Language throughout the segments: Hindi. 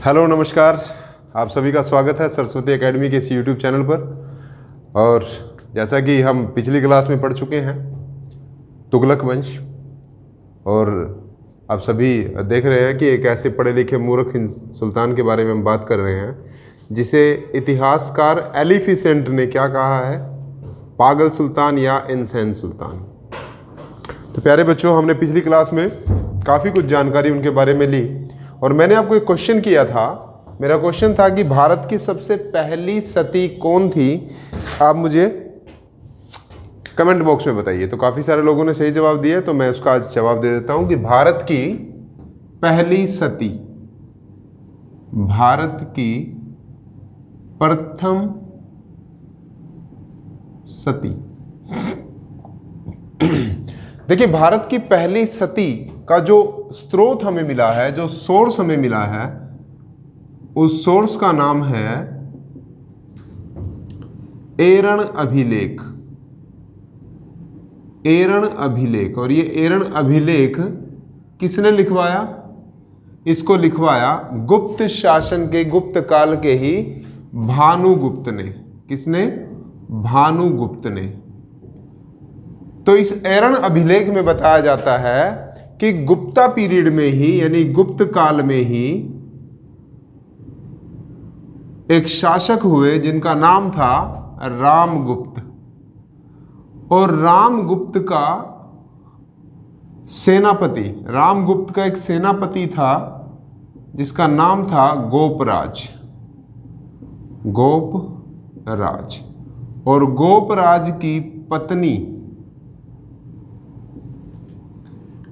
हेलो नमस्कार, आप सभी का स्वागत है सरस्वती एकेडमी के इस यूट्यूब चैनल पर। और जैसा कि हम पिछली क्लास में पढ़ चुके हैं तुगलक वंश, और आप सभी देख रहे हैं कि एक ऐसे पढ़े लिखे मूर्ख सुल्तान के बारे में हम बात कर रहे हैं जिसे इतिहासकार एलिफिसेंट ने क्या कहा है, पागल सुल्तान या इनसेन सुल्तान। तो प्यारे बच्चों, हमने पिछली क्लास में काफ़ी कुछ जानकारी उनके बारे में ली और मैंने आपको एक क्वेश्चन किया था। मेरा क्वेश्चन था कि भारत की सबसे पहली सती कौन थी। आप मुझे कमेंट बॉक्स में बताइए। तो काफ़ी सारे लोगों ने सही जवाब दिया, तो मैं उसका आज जवाब दे देता हूं कि भारत की पहली सती, भारत की प्रथम सती। देखिए, भारत की पहली सती का जो स्रोत हमें मिला है, जो सोर्स हमें मिला है, उस सोर्स का नाम है एरण अभिलेख। एरण अभिलेख। और ये एरण अभिलेख किसने लिखवाया? इसको लिखवाया गुप्त शासन के, गुप्त काल के ही भानुगुप्त ने। किसने? भानुगुप्त ने। तो इस एरण अभिलेख में बताया जाता है कि गुप्ता पीरियड में ही, यानी गुप्त काल में ही एक शासक हुए जिनका नाम था रामगुप्त। और रामगुप्त का सेनापति, रामगुप्त का एक सेनापति था जिसका नाम था गोपराज। गोपराज। और गोपराज की पत्नी,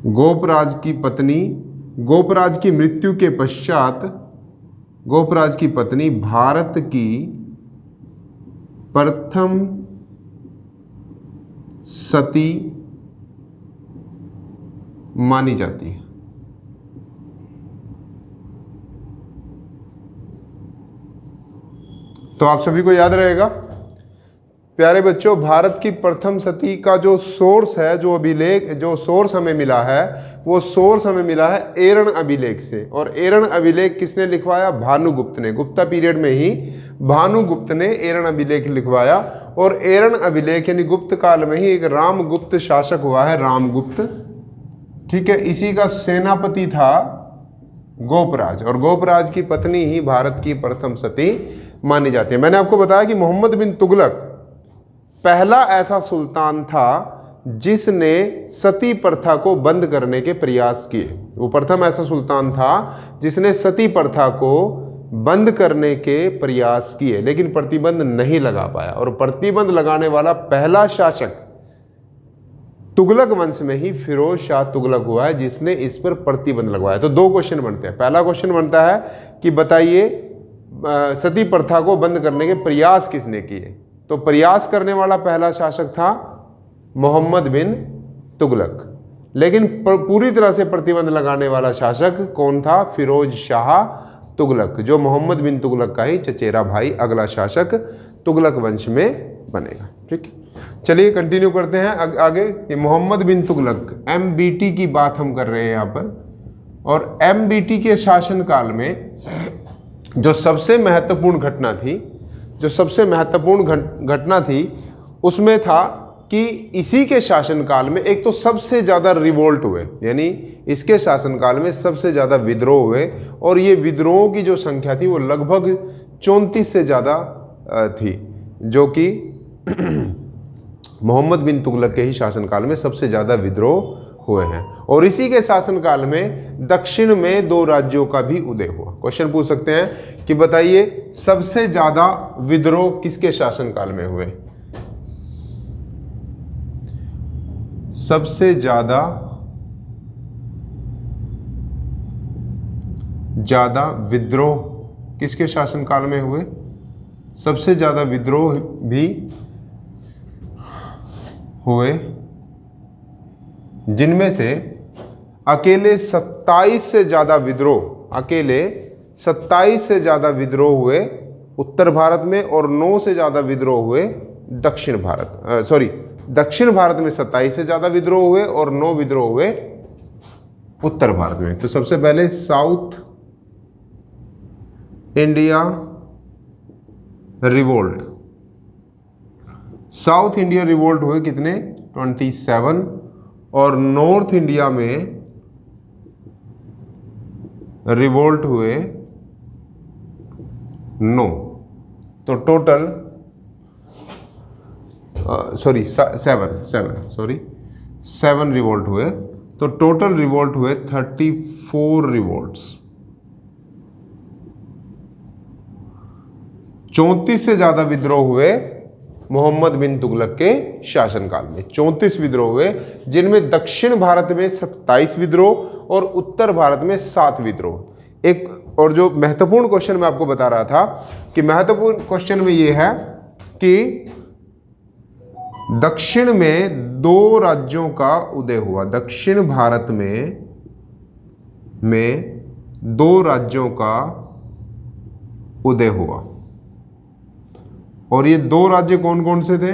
गोपराज की पत्नी, गोपराज की मृत्यु के पश्चात गोपराज की पत्नी भारत की प्रथम सती मानी जाती है। तो आप सभी को याद रहेगा प्यारे बच्चों, भारत की प्रथम सती का जो सोर्स है, जो अभिलेख, जो सोर्स हमें मिला है, वो सोर्स हमें मिला है एरण अभिलेख से। और एरण अभिलेख किसने लिखवाया? भानुगुप्त ने। गुप्ता पीरियड में ही भानुगुप्त ने एरण अभिलेख लिखवाया। और एरण अभिलेख यानी गुप्त काल में ही एक रामगुप्त शासक हुआ है, रामगुप्त। ठीक है, इसी का सेनापति था गोपराज, और गोपराज की पत्नी ही भारत की प्रथम सती मानी जाती है। मैंने आपको बताया कि मोहम्मद बिन तुगलक पहला ऐसा सुल्तान था जिसने सती प्रथा को बंद करने के प्रयास किए। वो प्रथम ऐसा सुल्तान था जिसने सती प्रथा को बंद करने के प्रयास किए, लेकिन प्रतिबंध नहीं लगा पाया। और प्रतिबंध लगाने वाला पहला शासक तुगलक वंश में ही फिरोज शाह तुगलक हुआ है जिसने इस पर प्रतिबंध लगवाया। तो दो क्वेश्चन बनते हैं। पहला क्वेश्चन बनता है कि बताइए सती प्रथा को बंद करने के प्रयास किसने किए। तो प्रयास करने वाला पहला शासक था मोहम्मद बिन तुगलक, लेकिन पूरी तरह से प्रतिबंध लगाने वाला शासक कौन था? फिरोज शाह तुगलक, जो मोहम्मद बिन तुगलक का ही चचेरा भाई, अगला शासक तुगलक वंश में बनेगा। ठीक है, चलिए कंटिन्यू करते हैं आगे। ये मोहम्मद बिन तुगलक, MBT की बात हम कर रहे हैं यहाँ पर। और MBT के शासनकाल में जो सबसे महत्वपूर्ण घटना थी, जो सबसे महत्वपूर्ण घटना थी उसमें था कि इसी के शासनकाल में एक तो सबसे ज़्यादा रिवोल्ट हुए, यानी इसके शासनकाल में सबसे ज़्यादा विद्रोह हुए। और ये विद्रोहों की जो संख्या थी वो लगभग 34 से ज़्यादा थी, जो कि मोहम्मद बिन तुगलक के ही शासनकाल में सबसे ज़्यादा विद्रोह हुए हैं। और इसी के शासनकाल में दक्षिण में 2 राज्यों का भी उदय हुआ। क्वेश्चन पूछ सकते हैं कि बताइए सबसे ज्यादा विद्रोह किसके शासनकाल में हुए? सबसे ज्यादा विद्रोह किसके शासनकाल में हुए? सबसे ज्यादा विद्रोह भी हुए जिनमें से अकेले 27 से ज़्यादा विद्रोह, अकेले 27 से ज़्यादा विद्रोह हुए उत्तर भारत में, और 9 से ज़्यादा विद्रोह हुए दक्षिण भारत में 27 से ज़्यादा विद्रोह हुए और 9 विद्रोह हुए उत्तर भारत में। तो सबसे पहले south India revolt. South India revolt हुए कितने? 27। और नॉर्थ इंडिया में रिवोल्ट हुए 9। तो टोटल 7 रिवोल्ट हुए। तो टोटल रिवोल्ट हुए 34 रिवोल्ट्स। 34 से ज्यादा विद्रोह हुए मोहम्मद बिन तुगलक के शासनकाल में। 34 विद्रोह हुए, जिनमें दक्षिण भारत में 27 विद्रोह और उत्तर भारत में 7 विद्रोह। एक और जो महत्वपूर्ण क्वेश्चन मैं आपको बता रहा था कि महत्वपूर्ण क्वेश्चन में यह है कि दक्षिण में 2 राज्यों का उदय हुआ। दक्षिण भारत में 2 राज्यों का उदय हुआ। और ये 2 राज्य कौन कौन से थे?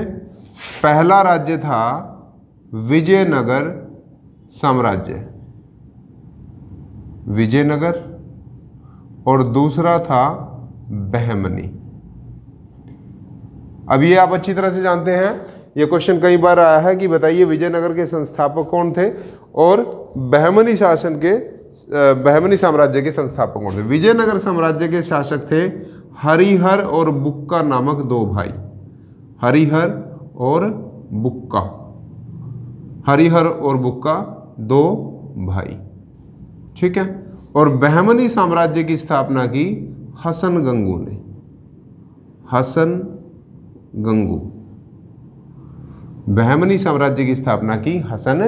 पहला राज्य था विजयनगर साम्राज्य, विजयनगर, और दूसरा था बहमनी। अब ये आप अच्छी तरह से जानते हैं, ये क्वेश्चन कई बार आया है कि बताइए विजयनगर के संस्थापक कौन थे और बहमनी साम्राज्य के संस्थापक कौन थे। विजयनगर साम्राज्य के शासक थे हरिहर और बुक्का नामक 2 भाई। हरिहर और बुक्का, हरिहर और बुक्का 2 भाई, ठीक है। और बहमनी साम्राज्य की स्थापना की हसन गंगू ने। हसन गंगू, बहमनी साम्राज्य की स्थापना की हसन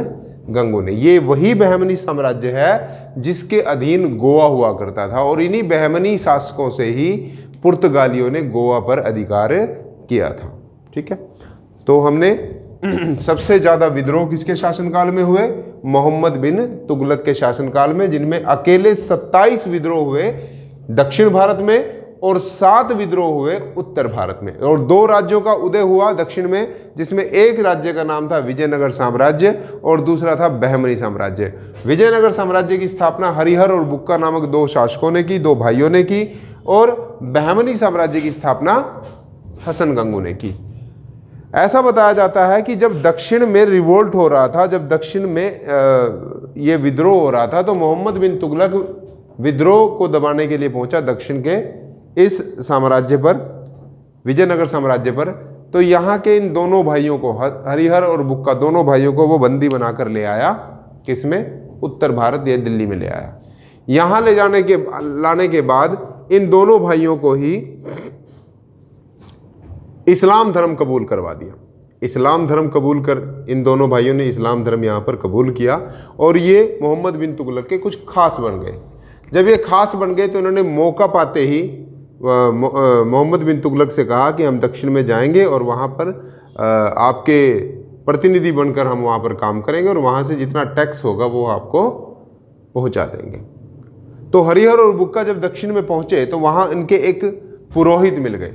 गंगू ने। ये वही बहमनी साम्राज्य है जिसके अधीन गोवा हुआ करता था, और इन्हीं बहमनी शासकों से ही पुर्तगालियों ने गोवा पर अधिकार किया था, ठीक है। तो हमने सबसे ज्यादा विद्रोह किसके शासनकाल में हुए? मोहम्मद बिन तुगलक के शासनकाल में, जिनमें अकेले 27 विद्रोह हुए दक्षिण भारत में और 7 विद्रोह हुए उत्तर भारत में। और 2 राज्यों का उदय हुआ दक्षिण में, जिसमें एक राज्य का नाम था विजयनगर साम्राज्य और दूसरा था बहमनी साम्राज्य। विजयनगर साम्राज्य की स्थापना हरिहर और बुक्का नामक 2 शासकों ने की, 2 भाइयों ने की, और बहमनी साम्राज्य की स्थापना हसन गंगू ने की। ऐसा बताया जाता है कि जब दक्षिण में रिवोल्ट हो रहा था, जब दक्षिण में ये विद्रोह हो रहा था, तो मोहम्मद बिन तुगलक विद्रोह को दबाने के लिए पहुंचा दक्षिण के इस साम्राज्य पर, विजयनगर साम्राज्य पर। तो यहाँ के इन दोनों भाइयों को, हरिहर और बुक्का दोनों भाइयों को वो बंदी बनाकर ले आया, किसमें? उत्तर भारत या दिल्ली में ले आया। यहाँ लाने के बाद इन दोनों भाइयों को ही इस्लाम धर्म कबूल करवा दिया। इस्लाम धर्म कबूल कर इन दोनों भाइयों ने इस्लाम धर्म यहाँ पर कबूल किया, और ये मोहम्मद बिन तुगलक के कुछ खास बन गए। जब ये खास बन गए तो इन्होंने मौका पाते ही मोहम्मद बिन तुगलक से कहा कि हम दक्षिण में जाएंगे और वहाँ पर आपके प्रतिनिधि बनकर हम वहाँ पर काम करेंगे, और वहाँ से जितना टैक्स होगा वो आपको पहुँचा देंगे। तो हरिहर और बुक्का जब दक्षिण में पहुँचे तो वहाँ इनके एक पुरोहित मिल गए,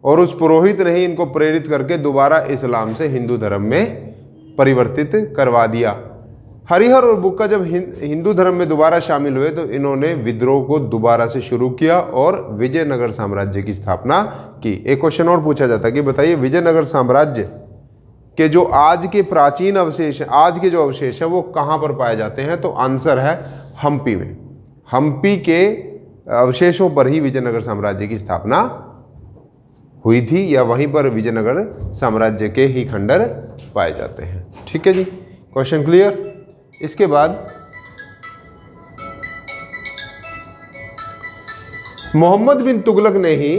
और उस पुरोहित ने ही इनको प्रेरित करके दोबारा इस्लाम से हिंदू धर्म में परिवर्तित करवा दिया। हरिहर और बुक्का जब हिंदू धर्म में दोबारा शामिल हुए तो इन्होंने विद्रोह को दोबारा से शुरू किया और विजयनगर साम्राज्य की स्थापना की। एक क्वेश्चन और पूछा जाता है कि बताइए विजयनगर साम्राज्य के जो आज के प्राचीन अवशेष, आज के जो अवशेष हैं वो कहाँ पर पाए जाते हैं? तो आंसर है हम्पी में। हम्पी के अवशेषों पर ही विजयनगर साम्राज्य की स्थापना हुई थी, या वहीं पर विजयनगर साम्राज्य के ही खंडर पाए जाते हैं। ठीक है जी, क्वेश्चन क्लियर। इसके बाद मोहम्मद बिन तुगलक ने ही,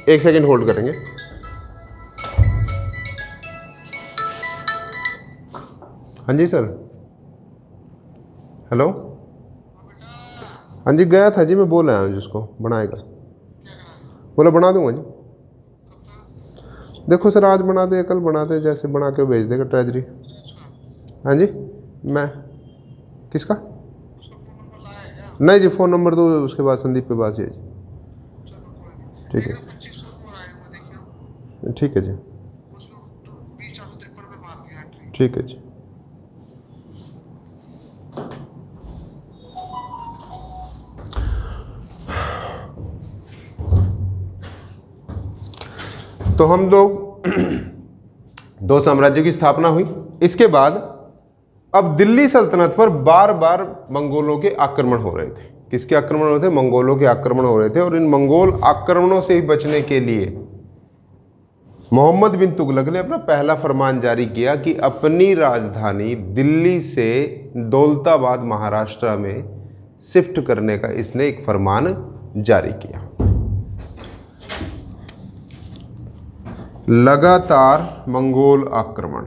एक सेकंड होल्ड करेंगे, हाँ जी सर, हेलो, हाँ जी गया था जी, मैं बोल रहा हूँ जिसको बनाएगा, बोला बना दूंगा जी। देखो सर आज बना दे, कल बना दे, जैसे बना के भेज देगा ट्रेजरी। हाँ जी, मैं किसका? नहीं जी, फ़ोन नंबर तो उसके बाद संदीप के पास ही है जी। ठीक है, ठीक है जी, ठीक है जी। तो हम लोग दो साम्राज्यों की स्थापना हुई। इसके बाद अब दिल्ली सल्तनत पर बार बार मंगोलों के आक्रमण हो रहे थे। किसके आक्रमण हो रहे थे? मंगोलों के आक्रमण हो रहे थे। और इन मंगोल आक्रमणों से ही बचने के लिए मोहम्मद बिन तुगलक ने अपना पहला फरमान जारी किया कि अपनी राजधानी दिल्ली से दौलताबाद महाराष्ट्र में शिफ्ट करने का इसने एक फरमान जारी किया। लगातार मंगोल आक्रमण,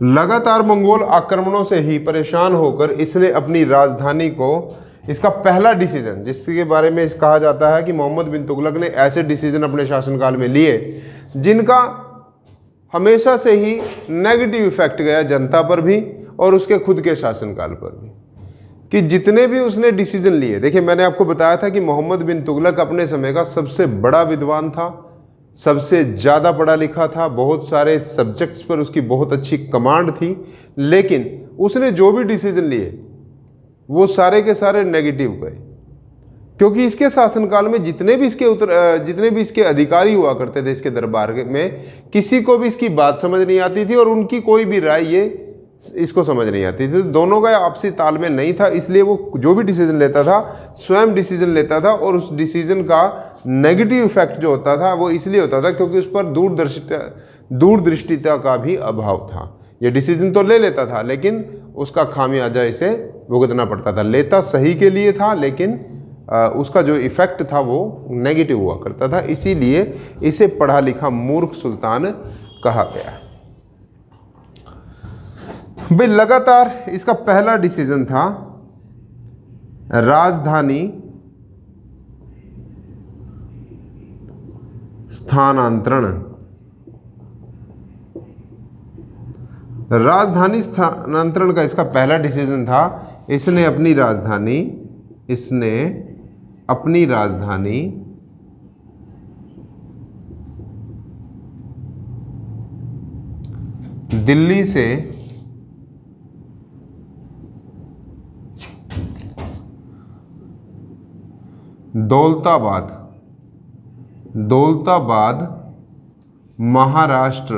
लगातार मंगोल आक्रमणों से ही परेशान होकर इसने अपनी राजधानी को, इसका पहला डिसीजन जिसके बारे में कहा जाता है कि मोहम्मद बिन तुगलक ने ऐसे डिसीजन अपने शासनकाल में लिए जिनका हमेशा से ही नेगेटिव इफेक्ट गया जनता पर भी और उसके खुद के शासनकाल पर भी, कि जितने भी उसने डिसीजन लिए। देखिए, मैंने आपको बताया था कि मोहम्मद बिन तुगलक अपने समय का सबसे बड़ा विद्वान था, सबसे ज़्यादा पढ़ा लिखा था, बहुत सारे सब्जेक्ट्स पर उसकी बहुत अच्छी कमांड थी, लेकिन उसने जो भी डिसीजन लिए वो सारे के सारे नेगेटिव गए, क्योंकि इसके शासनकाल में जितने भी इसके अधिकारी हुआ करते थे इसके दरबार में, किसी को भी इसकी बात समझ नहीं आती थी और उनकी कोई भी राय ये इसको समझ नहीं आती थी। दोनों का आपसी तालमेल नहीं था, इसलिए वो जो भी डिसीजन लेता था स्वयं डिसीजन लेता था और उस डिसीजन का नेगेटिव इफेक्ट जो होता था वो इसलिए होता था क्योंकि उस पर दूरदृष्टिता का भी अभाव था। ये डिसीजन तो ले लेता था लेकिन उसका खामियाजा इसे भुगतना पड़ता था। लेता सही के लिए था लेकिन उसका जो इफेक्ट था वो नेगेटिव हुआ करता था, इसीलिए इसे पढ़ा लिखा मूर्ख सुल्तान कहा गया। भाई, लगातार इसका पहला डिसीजन था राजधानी स्थानांतरण। राजधानी स्थानांतरण का इसका पहला डिसीजन था। इसने अपनी राजधानी दिल्ली से दौलताबाद महाराष्ट्र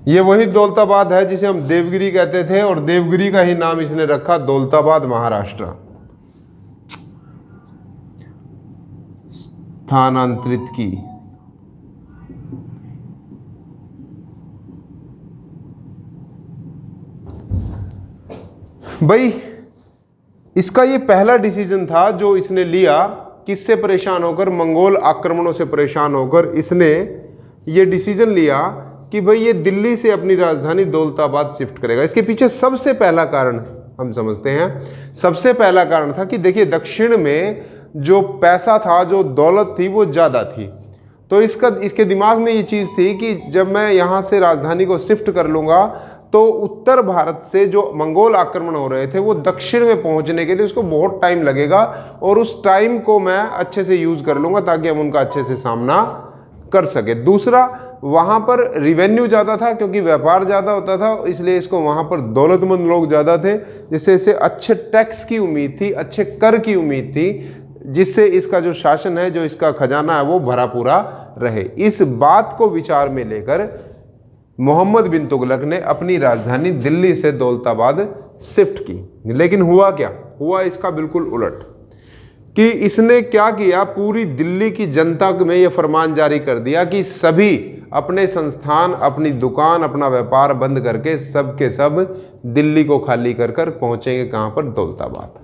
ये वही दौलताबाद है जिसे हम देवगिरी कहते थे और देवगिरी का ही नाम इसने रखा दौलताबाद महाराष्ट्र स्थानांतरित की। भाई, इसका ये पहला डिसीजन था जो इसने लिया। किससे परेशान होकर? मंगोल आक्रमणों से परेशान होकर इसने ये डिसीजन लिया कि भाई ये दिल्ली से अपनी राजधानी दौलताबाद शिफ्ट करेगा। इसके पीछे सबसे पहला कारण हम समझते हैं, सबसे पहला कारण था कि देखिए दक्षिण में जो पैसा था, जो दौलत थी वो ज़्यादा थी, तो इसके दिमाग में ये चीज़ थी कि जब मैं यहाँ से राजधानी को शिफ्ट कर लूँगा तो उत्तर भारत से जो मंगोल आक्रमण हो रहे थे वो दक्षिण में पहुंचने के लिए उसको बहुत टाइम लगेगा और उस टाइम को मैं अच्छे से यूज़ कर लूँगा ताकि हम उनका अच्छे से सामना कर सके। दूसरा, वहाँ पर रिवेन्यू ज़्यादा था क्योंकि व्यापार ज़्यादा होता था, इसलिए इसको वहाँ पर दौलतमंद लोग ज़्यादा थे, जिससे इसे अच्छे टैक्स की उम्मीद थी, अच्छे कर की उम्मीद थी, जिससे इसका जो शासन है, जो इसका खजाना है वो भरा पूरा रहे। इस बात को विचार में लेकर मोहम्मद बिन तुगलक ने अपनी राजधानी दिल्ली से दौलताबाद शिफ्ट की। लेकिन हुआ क्या? हुआ इसका बिल्कुल उलट, कि इसने क्या किया, पूरी दिल्ली की जनता में यह फरमान जारी कर दिया कि सभी अपने संस्थान, अपनी दुकान, अपना व्यापार बंद करके सब के सब दिल्ली को खाली कर कर पहुंचेंगे कहाँ पर? दौलताबाद।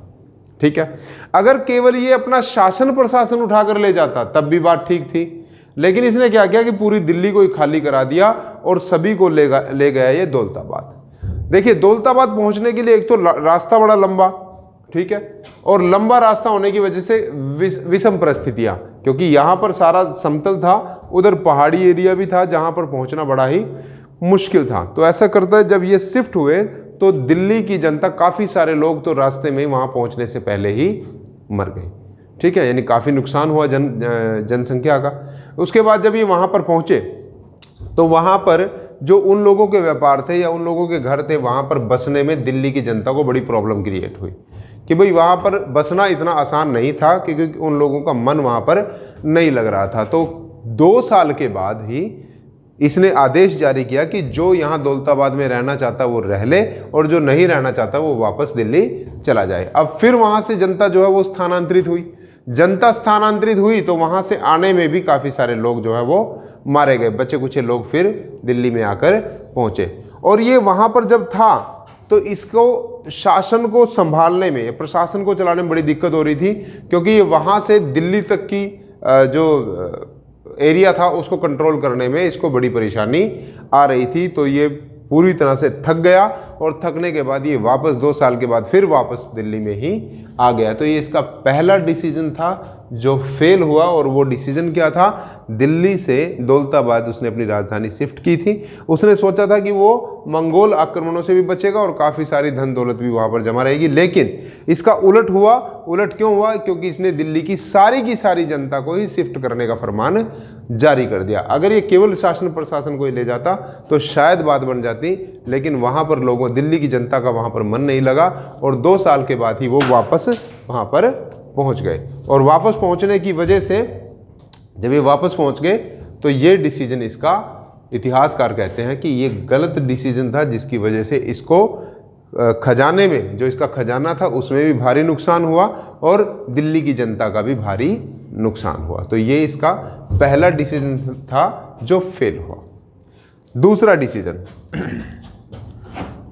ठीक है, अगर केवल ये अपना शासन प्रशासन उठा कर ले जाता तब भी बात ठीक थी, लेकिन इसने क्या किया कि पूरी दिल्ली को ही खाली करा दिया और सभी को ले गया ये दौलताबाद। देखिए, दौलताबाद पहुंचने के लिए एक तो रास्ता बड़ा लंबा, ठीक है, और लंबा रास्ता होने की वजह से विषम परिस्थितियां, क्योंकि यहाँ पर सारा समतल था, उधर पहाड़ी एरिया भी था जहाँ पर पहुँचना बड़ा ही मुश्किल था। तो ऐसा करता है जब ये शिफ्ट हुए तो दिल्ली की जनता, काफ़ी सारे लोग तो रास्ते में वहाँ पहुँचने से पहले ही मर गए। ठीक है, यानी काफ़ी नुकसान हुआ जनसंख्या का। उसके बाद जब ये वहाँ पर पहुँचे तो वहाँ पर जो उन लोगों के व्यापार थे या उन लोगों के घर थे, वहाँ पर बसने में दिल्ली की जनता को बड़ी प्रॉब्लम क्रिएट हुई कि भाई वहाँ पर बसना इतना आसान नहीं था, क्योंकि उन लोगों का मन वहाँ पर नहीं लग रहा था। तो 2 साल के बाद ही इसने आदेश जारी किया कि जो यहाँ दौलताबाद में रहना चाहता वो रह ले और जो नहीं रहना चाहता वो वापस दिल्ली चला जाए। अब फिर वहाँ से जनता जो है वो स्थानांतरित हुई। जनता स्थानांतरित हुई तो वहाँ से आने में भी काफ़ी सारे लोग जो है वो मारे गए, बच्चे कुछ लोग फिर दिल्ली में आकर पहुँचे। और ये वहाँ पर जब था तो इसको शासन को संभालने में, प्रशासन को चलाने में बड़ी दिक्कत हो रही थी, क्योंकि ये वहाँ से दिल्ली तक की जो एरिया था उसको कंट्रोल करने में इसको बड़ी परेशानी आ रही थी। तो ये पूरी तरह से थक गया और थकने के बाद ये वापस 2 साल के बाद फिर वापस दिल्ली में ही आ गया। तो ये इसका पहला डिसीजन था जो फेल हुआ। और वो डिसीजन क्या था? दिल्ली से दौलताबाद उसने अपनी राजधानी शिफ्ट की थी। उसने सोचा था कि वो मंगोल आक्रमणों से भी बचेगा और काफ़ी सारी धन दौलत भी वहाँ पर जमा रहेगी, लेकिन इसका उलट हुआ। उलट क्यों हुआ? क्योंकि इसने दिल्ली की सारी जनता को ही शिफ्ट करने का फरमान जारी कर दिया। अगर ये केवल शासन प्रशासन को ही ले जाता तो शायद बात बन जाती, लेकिन वहाँ पर लोगों, दिल्ली की जनता का वहाँ पर मन नहीं लगा और 2 साल के बाद ही वो वापस वहाँ पर पहुँच गए। और वापस पहुँचने की वजह से जब ये वापस पहुँच गए तो ये डिसीजन, इसका इतिहासकार कहते हैं कि ये गलत डिसीजन था, जिसकी वजह से इसको खजाने में, जो इसका खजाना था उसमें भी भारी नुकसान हुआ और दिल्ली की जनता का भी भारी नुकसान हुआ। तो ये इसका पहला डिसीजन था जो फेल हुआ। दूसरा डिसीजन,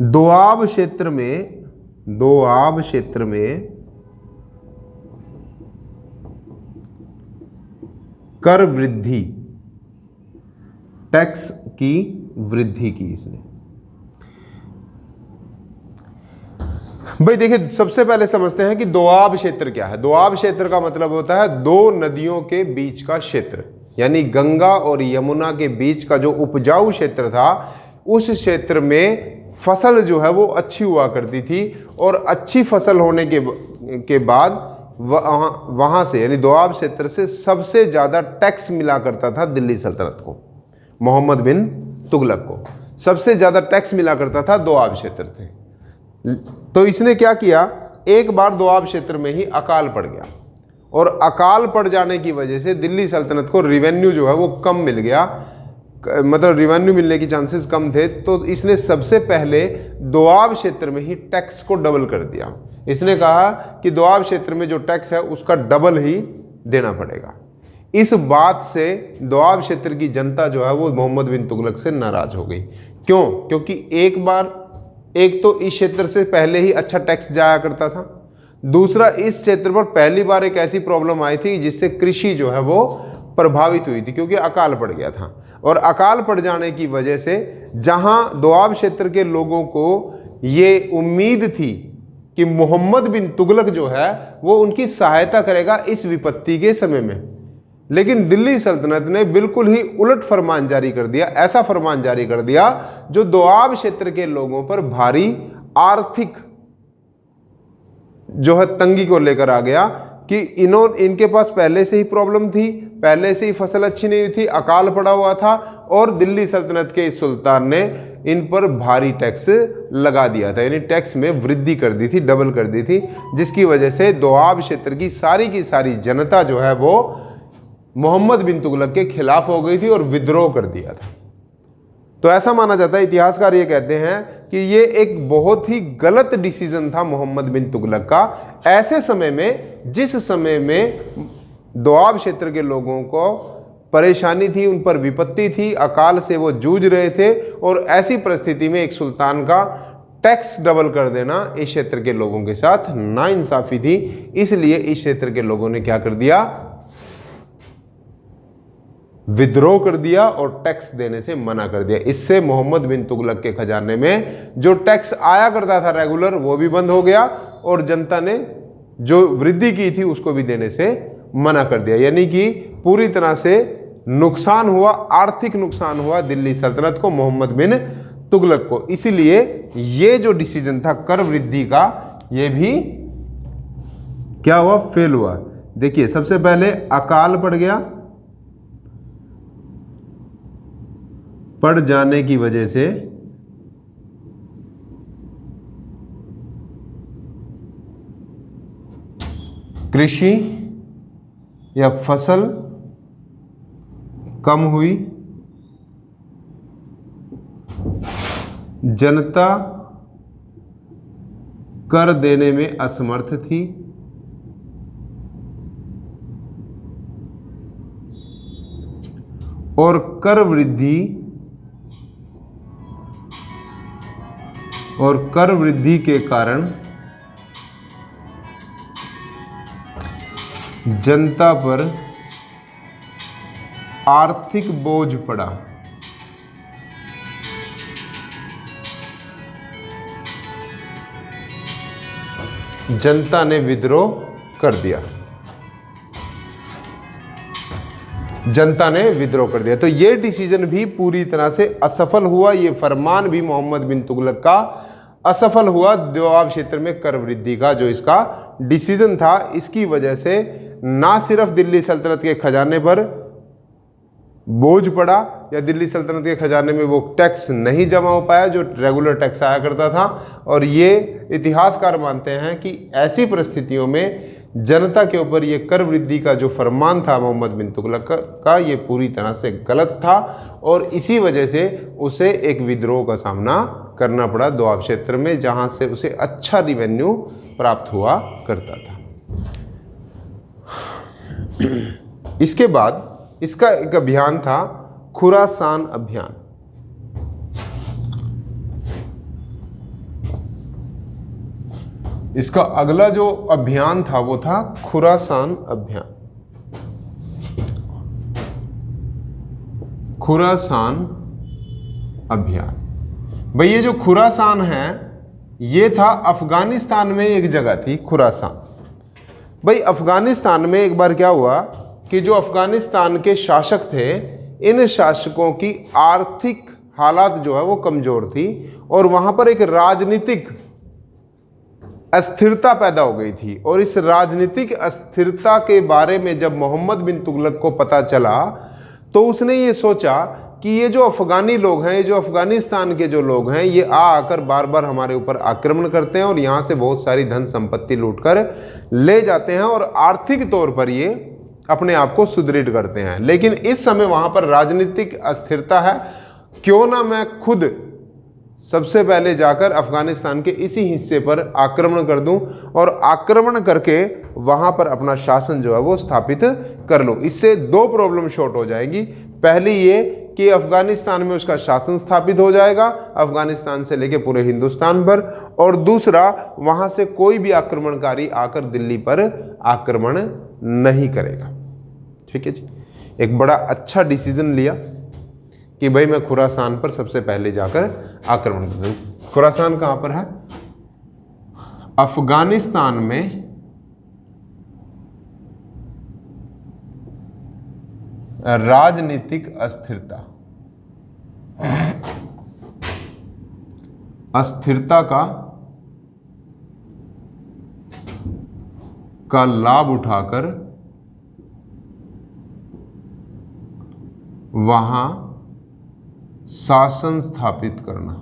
दोआब क्षेत्र में कर वृद्धि, टैक्स की वृद्धि की इसने। भाई देखिए, सबसे पहले समझते हैं कि दोआब क्षेत्र क्या है। दोआब क्षेत्र का मतलब होता है 2 नदियों के बीच का क्षेत्र, यानी गंगा और यमुना के बीच का जो उपजाऊ क्षेत्र था, उस क्षेत्र में फसल जो है वो अच्छी हुआ करती थी। और अच्छी फसल होने के बाद वहाँ से, यानी दोआब क्षेत्र से सबसे ज़्यादा टैक्स मिला करता था दिल्ली सल्तनत को। मोहम्मद बिन तुगलक को सबसे ज़्यादा टैक्स मिला करता था दोआब क्षेत्र से। तो इसने क्या किया, एक बार दोआब क्षेत्र में ही अकाल पड़ गया और अकाल पड़ जाने की वजह से दिल्ली सल्तनत को रिवेन्यू जो है वो कम मिल गया, मतलब रिवेन्यू मिलने की चांसेस कम थे। तो इसने सबसे पहले दोआब क्षेत्र में ही टैक्स को डबल कर दिया। इसने कहा कि दोआब क्षेत्र में जो टैक्स है उसका डबल ही देना पड़ेगा। इस बात से दोआब क्षेत्र की जनता जो है वो मोहम्मद बिन तुगलक से नाराज हो गई। क्यों? क्योंकि एक तो इस क्षेत्र से पहले ही अच्छा टैक्स जाया करता था, दूसरा इस क्षेत्र पर पहली बार एक ऐसी प्रॉब्लम आई थी जिससे कृषि जो है वो प्रभावित हुई थी, क्योंकि अकाल पड़ गया था। और अकाल पड़ जाने की वजह से जहां दोआब क्षेत्र के लोगों को ये उम्मीद थी कि मोहम्मद बिन तुगलक जो है वो उनकी सहायता करेगा इस विपत्ति के समय में, लेकिन दिल्ली सल्तनत ने बिल्कुल ही उलट फरमान जारी कर दिया। ऐसा फरमान जारी कर दिया जो दोआब क्षेत्र के लोगों पर भारी आर्थिक जो है तंगी को लेकर आ गया कि इनके पास पहले से ही प्रॉब्लम थी, पहले से ही फसल अच्छी नहीं हुई थी, अकाल पड़ा हुआ था और दिल्ली सल्तनत के इस सुल्तान ने इन पर भारी टैक्स लगा दिया था, यानी टैक्स में वृद्धि कर दी थी, डबल कर दी थी, जिसकी वजह से दोआब क्षेत्र की सारी जनता जो है वो मोहम्मद बिन तुगलक के खिलाफ हो गई थी और विद्रोह कर दिया था। तो ऐसा माना जाता है, इतिहासकार ये कहते हैं कि ये एक बहुत ही गलत डिसीजन था मोहम्मद बिन तुगलक का, ऐसे समय में जिस समय में दोआब क्षेत्र के लोगों को परेशानी थी, उन पर विपत्ति थी, अकाल से वो जूझ रहे थे। और ऐसी परिस्थिति में एक सुल्तान का टैक्स डबल कर देना इस क्षेत्र के लोगों के साथ नाइंसाफी थी। इसलिए इस क्षेत्र के लोगों ने क्या कर दिया, विद्रोह कर दिया और टैक्स देने से मना कर दिया। इससे मोहम्मद बिन तुगलक के खजाने में जो टैक्स आया करता था रेगुलर, वो भी बंद हो गया और जनता ने जो वृद्धि की थी उसको भी देने से मना कर दिया। यानी कि पूरी तरह से नुकसान हुआ, आर्थिक नुकसान हुआ दिल्ली सल्तनत को, मोहम्मद बिन तुगलक को। इसीलिए ये जो डिसीजन था कर वृद्धि का, ये भी क्या हुआ, फेल हुआ। देखिए, सबसे पहले अकाल पड़ गया, पड़ जाने की वजह से कृषि या फसल कम हुई, जनता कर देने में असमर्थ थी, और कर वृद्धि के कारण जनता पर आर्थिक बोझ पड़ा। जनता ने विद्रोह कर दिया। जनता ने विद्रोह कर दिया। तो ये डिसीजन भी पूरी तरह से असफल हुआ। ये फरमान भी मोहम्मद बिन तुगलक का असफल हुआ। दोआब क्षेत्र में कर वृद्धि का जो इसका डिसीजन था, इसकी वजह से ना सिर्फ दिल्ली सल्तनत के खजाने पर बोझ पड़ा या दिल्ली सल्तनत के खजाने में वो टैक्स नहीं जमा हो पाया जो रेगुलर टैक्स आया करता था, और ये इतिहासकार मानते हैं कि ऐसी परिस्थितियों में जनता के ऊपर ये कर वृद्धि का जो फरमान था मोहम्मद बिन तुगलक का, ये पूरी तरह से गलत था, और इसी वजह से उसे एक विद्रोह का सामना करना पड़ा दोआब क्षेत्र में, जहां से उसे अच्छा रिवेन्यू प्राप्त हुआ करता था। इसके बाद इसका एक अभियान था खुरासान अभियान। इसका अगला जो अभियान था वो था खुरासान अभियान। खुरासान अभियान, भाई ये जो खुरासान है ये था अफगानिस्तान में एक जगह थी खुरासान। भाई अफगानिस्तान में एक बार क्या हुआ कि जो अफगानिस्तान के शासक थे, इन शासकों की आर्थिक हालात जो है वो कमजोर थी, और वहां पर एक राजनीतिक अस्थिरता पैदा हो गई थी। और इस राजनीतिक अस्थिरता के बारे में जब मोहम्मद बिन तुगलक को पता चला तो उसने ये सोचा कि ये जो अफगानी लोग हैं, ये जो अफगानिस्तान के जो लोग हैं, ये आकर बार बार हमारे ऊपर आक्रमण करते हैं और यहाँ से बहुत सारी धन संपत्ति लूटकर ले जाते हैं, और आर्थिक तौर पर ये अपने आप को सुदृढ़ करते हैं। लेकिन इस समय वहाँ पर राजनीतिक अस्थिरता है, क्यों ना मैं खुद सबसे पहले जाकर अफगानिस्तान के इसी हिस्से पर आक्रमण कर दूं और आक्रमण करके वहां पर अपना शासन जो है वो स्थापित कर लूं। इससे दो प्रॉब्लम शॉर्ट हो जाएगी। पहली ये कि अफगानिस्तान में उसका शासन स्थापित हो जाएगा, अफगानिस्तान से लेकर पूरे हिंदुस्तान पर, और दूसरा वहां से कोई भी आक्रमणकारी आकर दिल्ली पर आक्रमण नहीं करेगा। ठीक है जी, एक बड़ा अच्छा डिसीजन लिया कि भाई मैं खुरासान पर सबसे पहले जाकर आक्रमण कर दूं। खुरासान कहां पर है? अफगानिस्तान में राजनीतिक अस्थिरता का लाभ उठाकर वहां शासन स्थापित करना।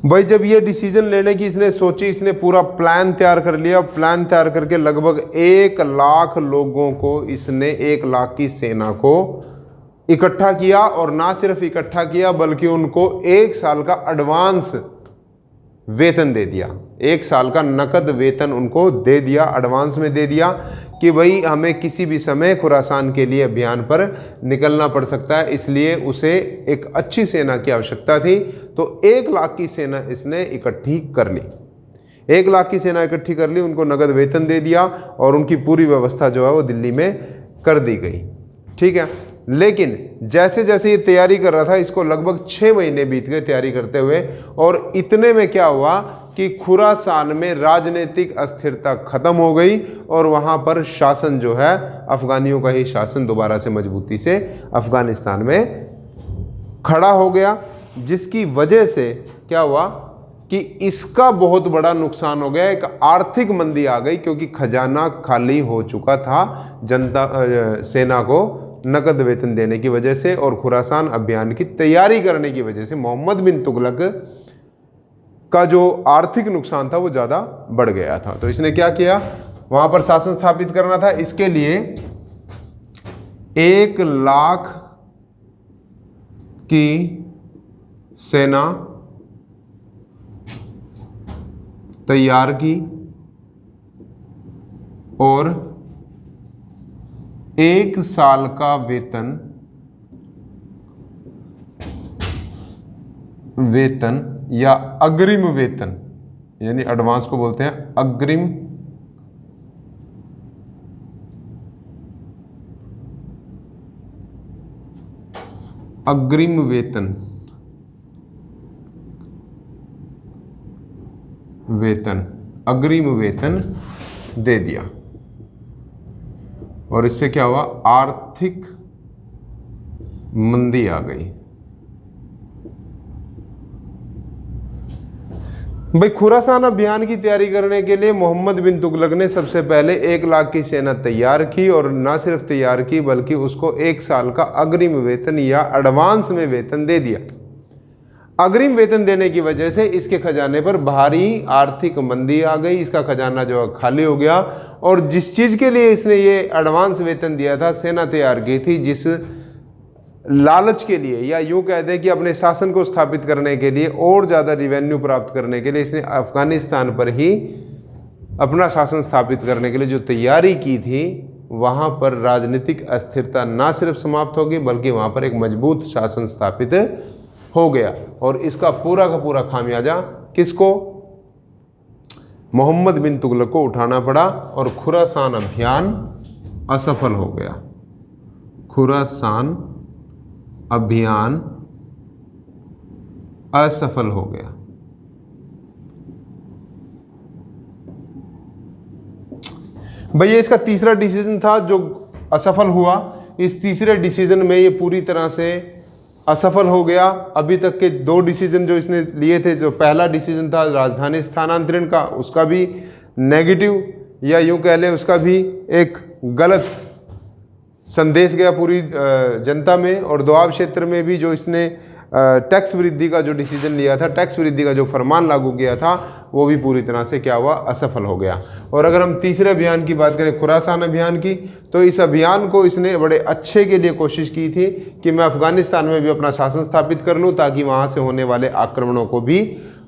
भाई जब ये डिसीजन लेने की इसने सोची, इसने पूरा प्लान तैयार कर लिया। प्लान तैयार करके लगभग 1 लाख लोगों को इसने 1 लाख की सेना को इकट्ठा किया, और ना सिर्फ इकट्ठा किया बल्कि उनको 1 साल का एडवांस वेतन दे दिया। 1 साल का नकद वेतन उनको दे दिया, एडवांस में दे दिया कि भाई हमें किसी भी समय खुरासान के लिए अभियान पर निकलना पड़ सकता है, इसलिए उसे एक अच्छी सेना की आवश्यकता थी। तो 1 लाख की सेना इसने इकट्ठी कर ली। 1 लाख की सेना इकट्ठी कर ली, उनको नगद वेतन दे दिया, और उनकी पूरी व्यवस्था जो है वो दिल्ली में कर दी गई। ठीक है, लेकिन जैसे जैसे ये तैयारी कर रहा था, इसको लगभग 6 महीने बीत गए तैयारी करते हुए, और इतने में क्या हुआ कि खुरासान में राजनीतिक अस्थिरता खत्म हो गई, और वहां पर शासन जो है अफगानियों का ही शासन दोबारा से मजबूती से अफगानिस्तान में खड़ा हो गया, जिसकी वजह से क्या हुआ कि इसका बहुत बड़ा नुकसान हो गया, एक आर्थिक मंदी आ गई क्योंकि खजाना खाली हो चुका था जनता सेना को नकद वेतन देने की वजह से और खुरासान अभियान की तैयारी करने की वजह से मोहम्मद बिन तुगलक का जो आर्थिक नुकसान था वो ज़्यादा बढ़ गया था। तो इसने क्या किया, वहाँ पर शासन स्थापित करना था, इसके लिए 1 लाख की सेना तैयार की और 1 साल का वेतन या अग्रिम वेतन, यानी एडवांस को बोलते हैं अग्रिम अग्रिम वेतन दे दिया और इससे क्या हुआ, आर्थिक मंदी आ गई। भाई खुरासान अभियान की तैयारी करने के लिए मोहम्मद बिन तुगलक ने सबसे पहले 1 लाख की सेना तैयार की और ना सिर्फ तैयार की बल्कि उसको 1 साल का अग्रिम वेतन या एडवांस में वेतन दे दिया। अग्रिम वेतन देने की वजह से इसके खजाने पर भारी आर्थिक मंदी आ गई, इसका खजाना जो खाली हो गया और जिस चीज़ के लिए इसने ये एडवांस वेतन दिया था, सेना तैयार की थी, जिस लालच के लिए या यूं कह दें कि अपने शासन को स्थापित करने के लिए और ज़्यादा रिवेन्यू प्राप्त करने के लिए इसने अफगानिस्तान पर ही अपना शासन स्थापित करने के लिए जो तैयारी की थी, वहाँ पर राजनीतिक अस्थिरता ना सिर्फ समाप्त होगी बल्कि वहाँ पर एक मजबूत शासन स्थापित हो गया और इसका पूरा का पूरा खामियाजा किसको, मोहम्मद बिन तुगलक को उठाना पड़ा और खुरासान अभियान असफल हो गया। खुरासान अभियान असफल हो गया। भैया इसका तीसरा डिसीजन था जो असफल हुआ। इस तीसरे डिसीजन में ये पूरी तरह से असफल हो गया। अभी तक के 2 डिसीजन जो इसने लिए थे, जो पहला डिसीजन था राजधानी स्थानांतरण का, उसका भी नेगेटिव या यूं कह लें उसका भी एक गलत संदेश गया पूरी जनता में, और दोआब क्षेत्र में भी जो इसने टैक्स वृद्धि का जो डिसीजन लिया था, टैक्स वृद्धि का जो फरमान लागू किया था, वो भी पूरी तरह से क्या हुआ, असफल हो गया। और अगर हम तीसरे अभियान की बात करें, खुरासान अभियान की, तो इस अभियान को इसने बड़े अच्छे के लिए कोशिश की थी कि मैं अफगानिस्तान में भी अपना शासन स्थापित कर लूँ ताकि वहाँ से होने वाले आक्रमणों को भी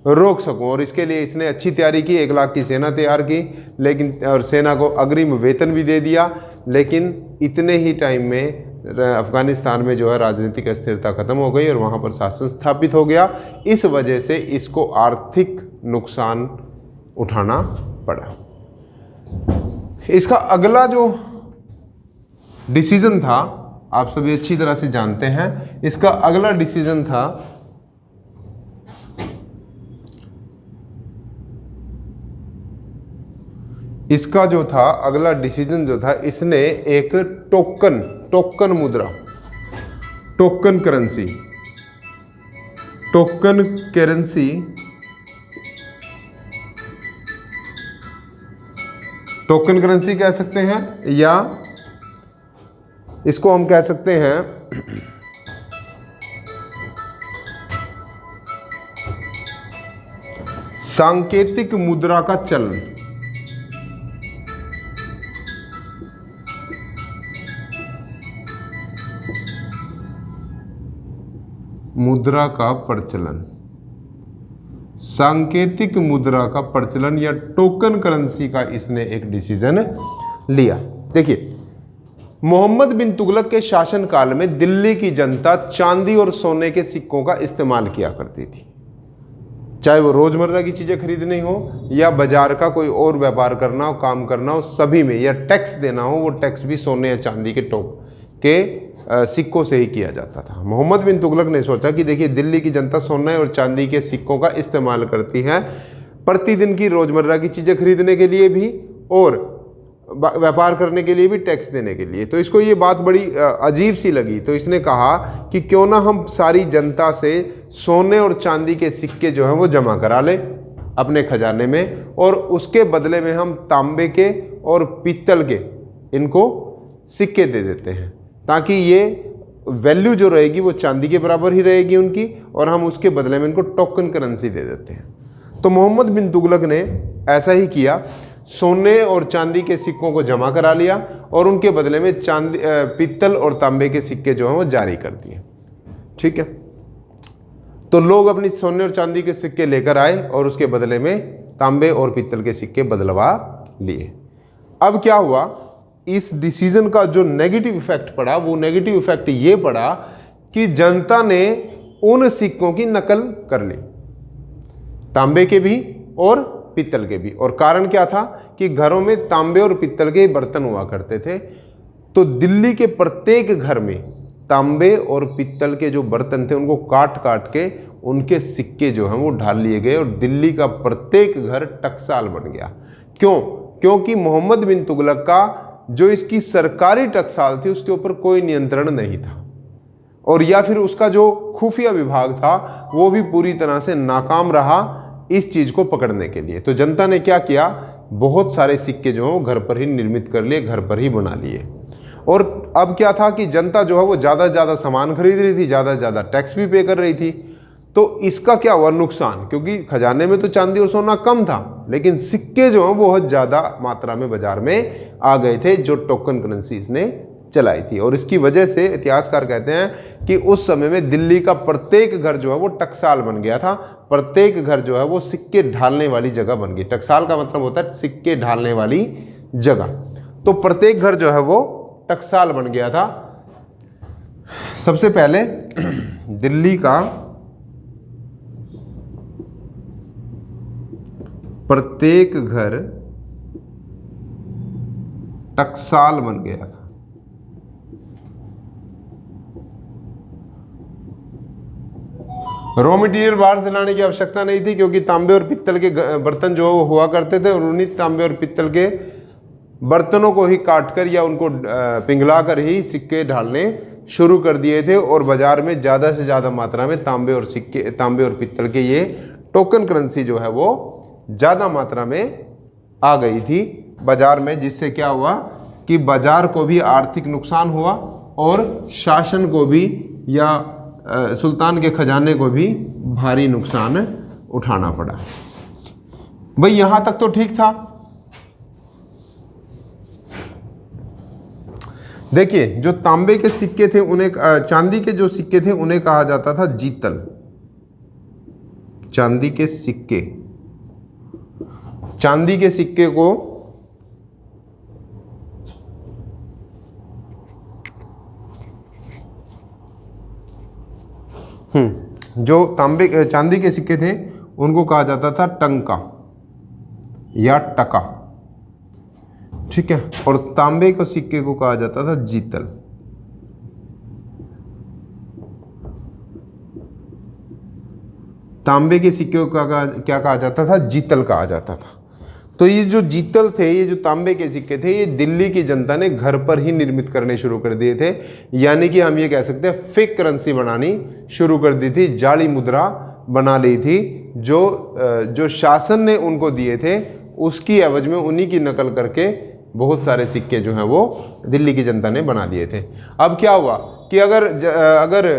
रोक सकूं, और इसके लिए इसने अच्छी तैयारी की। 1 लाख की सेना तैयार की, लेकिन और सेना को अग्रिम वेतन भी दे दिया, लेकिन इतने ही टाइम में अफगानिस्तान में जो है राजनीतिक अस्थिरता खत्म हो गई और वहाँ पर शासन स्थापित हो गया। इस वजह से इसको आर्थिक नुकसान उठाना पड़ा। इसका अगला जो डिसीजन था, आप सभी अच्छी तरह से जानते हैं, इसका अगला डिसीजन था इसका जो था अगला डिसीजन जो था, इसने एक टोकन मुद्रा, टोकन करेंसी कह सकते हैं, या इसको हम कह सकते हैं सांकेतिक मुद्रा का चलन। मुद्रा का प्रचलन, सांकेतिक मुद्रा का प्रचलन या टोकन करेंसी का इसने एक डिसीजन लिया। देखिए, मोहम्मद बिन तुगलक के शासनकाल में दिल्ली की जनता चांदी और सोने के सिक्कों का इस्तेमाल किया करती थी, चाहे वो रोजमर्रा की चीजें खरीदनी हो या बाजार का कोई और व्यापार करना हो, काम करना हो, सभी में, या टैक्स देना हो, वो टैक्स भी सोने या चांदी के सिक्कों से ही किया जाता था। मोहम्मद बिन तुगलक ने सोचा कि देखिए, दिल्ली की जनता सोने और चांदी के सिक्कों का इस्तेमाल करती है प्रतिदिन की रोजमर्रा की चीज़ें खरीदने के लिए भी, और व्यापार करने के लिए भी टैक्स देने के लिए। तो इसको ये बात बड़ी अजीब सी लगी, तो इसने कहा कि क्यों ना हम सारी जनता से सोने और चांदी के सिक्के जो हैं वो जमा करा लें अपने खजाने में, और उसके बदले में हम तांबे के और पीतल के इनको सिक्के दे देते हैं, ताकि ये वैल्यू जो रहेगी वो चांदी के बराबर ही रहेगी उनकी, और हम उसके बदले में इनको टोकन करेंसी दे देते हैं। तो मोहम्मद बिन तुगलक ने ऐसा ही किया, सोने और चांदी के सिक्कों को जमा करा लिया और उनके बदले में चांदी पीतल और तांबे के सिक्के जो हैं वो जारी कर दिए। ठीक है, तो लोग अपनी सोने और चांदी के सिक्के लेकर आए और उसके बदले में तांबे और पीतल के सिक्के बदलवा लिए। अब क्या हुआ, इस डिसीजन का जो नेगेटिव इफेक्ट पड़ा, वो नेगेटिव इफेक्ट ये पड़ा कि जनता ने उन सिक्कों की नकल कर ली, तांबे के भी और पीतल के भी। और कारण क्या था कि घरों में तांबे और पीतल के बर्तन हुआ करते थे, तो दिल्ली के प्रत्येक घर में तांबे और पीतल के जो बर्तन थे उनको काट काट के उनके सिक्के जो हैं वो ढाल लिए गए, और दिल्ली का प्रत्येक घर टकसाल बन गया। क्यों? क्योंकि मोहम्मद बिन तुगलक का जो इसकी सरकारी टकसाल थी उसके ऊपर कोई नियंत्रण नहीं था, और या फिर उसका जो खुफिया विभाग था वो भी पूरी तरह से नाकाम रहा इस चीज को पकड़ने के लिए। तो जनता ने क्या किया, बहुत सारे सिक्के जो हैं वो घर पर ही निर्मित कर लिए, घर पर ही बना लिए। और अब क्या था कि जनता जो है वो ज़्यादा से ज़्यादा सामान खरीद रही थी, ज़्यादा से ज़्यादा टैक्स भी पे कर रही थी। तो इसका क्या हुआ नुकसान, क्योंकि खजाने में तो चांदी और सोना कम था, लेकिन सिक्के जो हैं बहुत ज़्यादा मात्रा में बाजार में आ गए थे जो टोकन करेंसीज ने चलाई थी। और इसकी वजह से इतिहासकार कहते हैं कि उस समय में दिल्ली का प्रत्येक घर जो है वो टकसाल बन गया था, प्रत्येक घर जो है वो सिक्के ढालने वाली जगह बन गई। टकसाल का मतलब होता है सिक्के ढालने वाली जगह, तो प्रत्येक घर जो है वो टकसाल बन गया था। सबसे पहले दिल्ली का प्रत्येक घर टकसाल बन गया था। रॉ मटेरियल बाहर से लाने की आवश्यकता नहीं थी, क्योंकि तांबे और पित्तल के बर्तन जो हुआ करते थे, और उन्हीं तांबे और पित्तल के बर्तनों को ही काटकर या उनको पिघलाकर ही सिक्के ढालने शुरू कर दिए थे। और बाजार में ज़्यादा से ज़्यादा मात्रा में तांबे और पित्तल के ये टोकन करेंसी जो है वो ज़्यादा मात्रा में आ गई थी बाजार में, जिससे क्या हुआ कि बाजार को भी आर्थिक नुकसान हुआ और शासन को भी या सुल्तान के खजाने को भी भारी नुकसान उठाना पड़ा। भाई यहाँ तक तो ठीक था। देखिए, जो तांबे के सिक्के थे उन्हें, चांदी के जो सिक्के थे उन्हें कहा जाता था जीतल। चांदी के सिक्के, चांदी के सिक्के को जो चांदी के सिक्के थे उनको कहा जाता था टंका या टका। ठीक है, और तांबे के सिक्के को कहा जाता था जीतल। तांबे के सिक्के को क्या कहा जाता था, जीतल कहा जाता था। तो ये जो जीतल थे, ये जो तांबे के सिक्के थे, ये दिल्ली की जनता ने घर पर ही निर्मित करने शुरू कर दिए थे। यानी कि हम ये कह सकते हैं फेक करेंसी बनानी शुरू कर दी थी, जाली मुद्रा बना ली थी। जो शासन ने उनको दिए थे उसकी एवज में उन्हीं की नकल करके बहुत सारे सिक्के जो हैं वो दिल्ली की जनता ने बना दिए थे। अब क्या हुआ कि अगर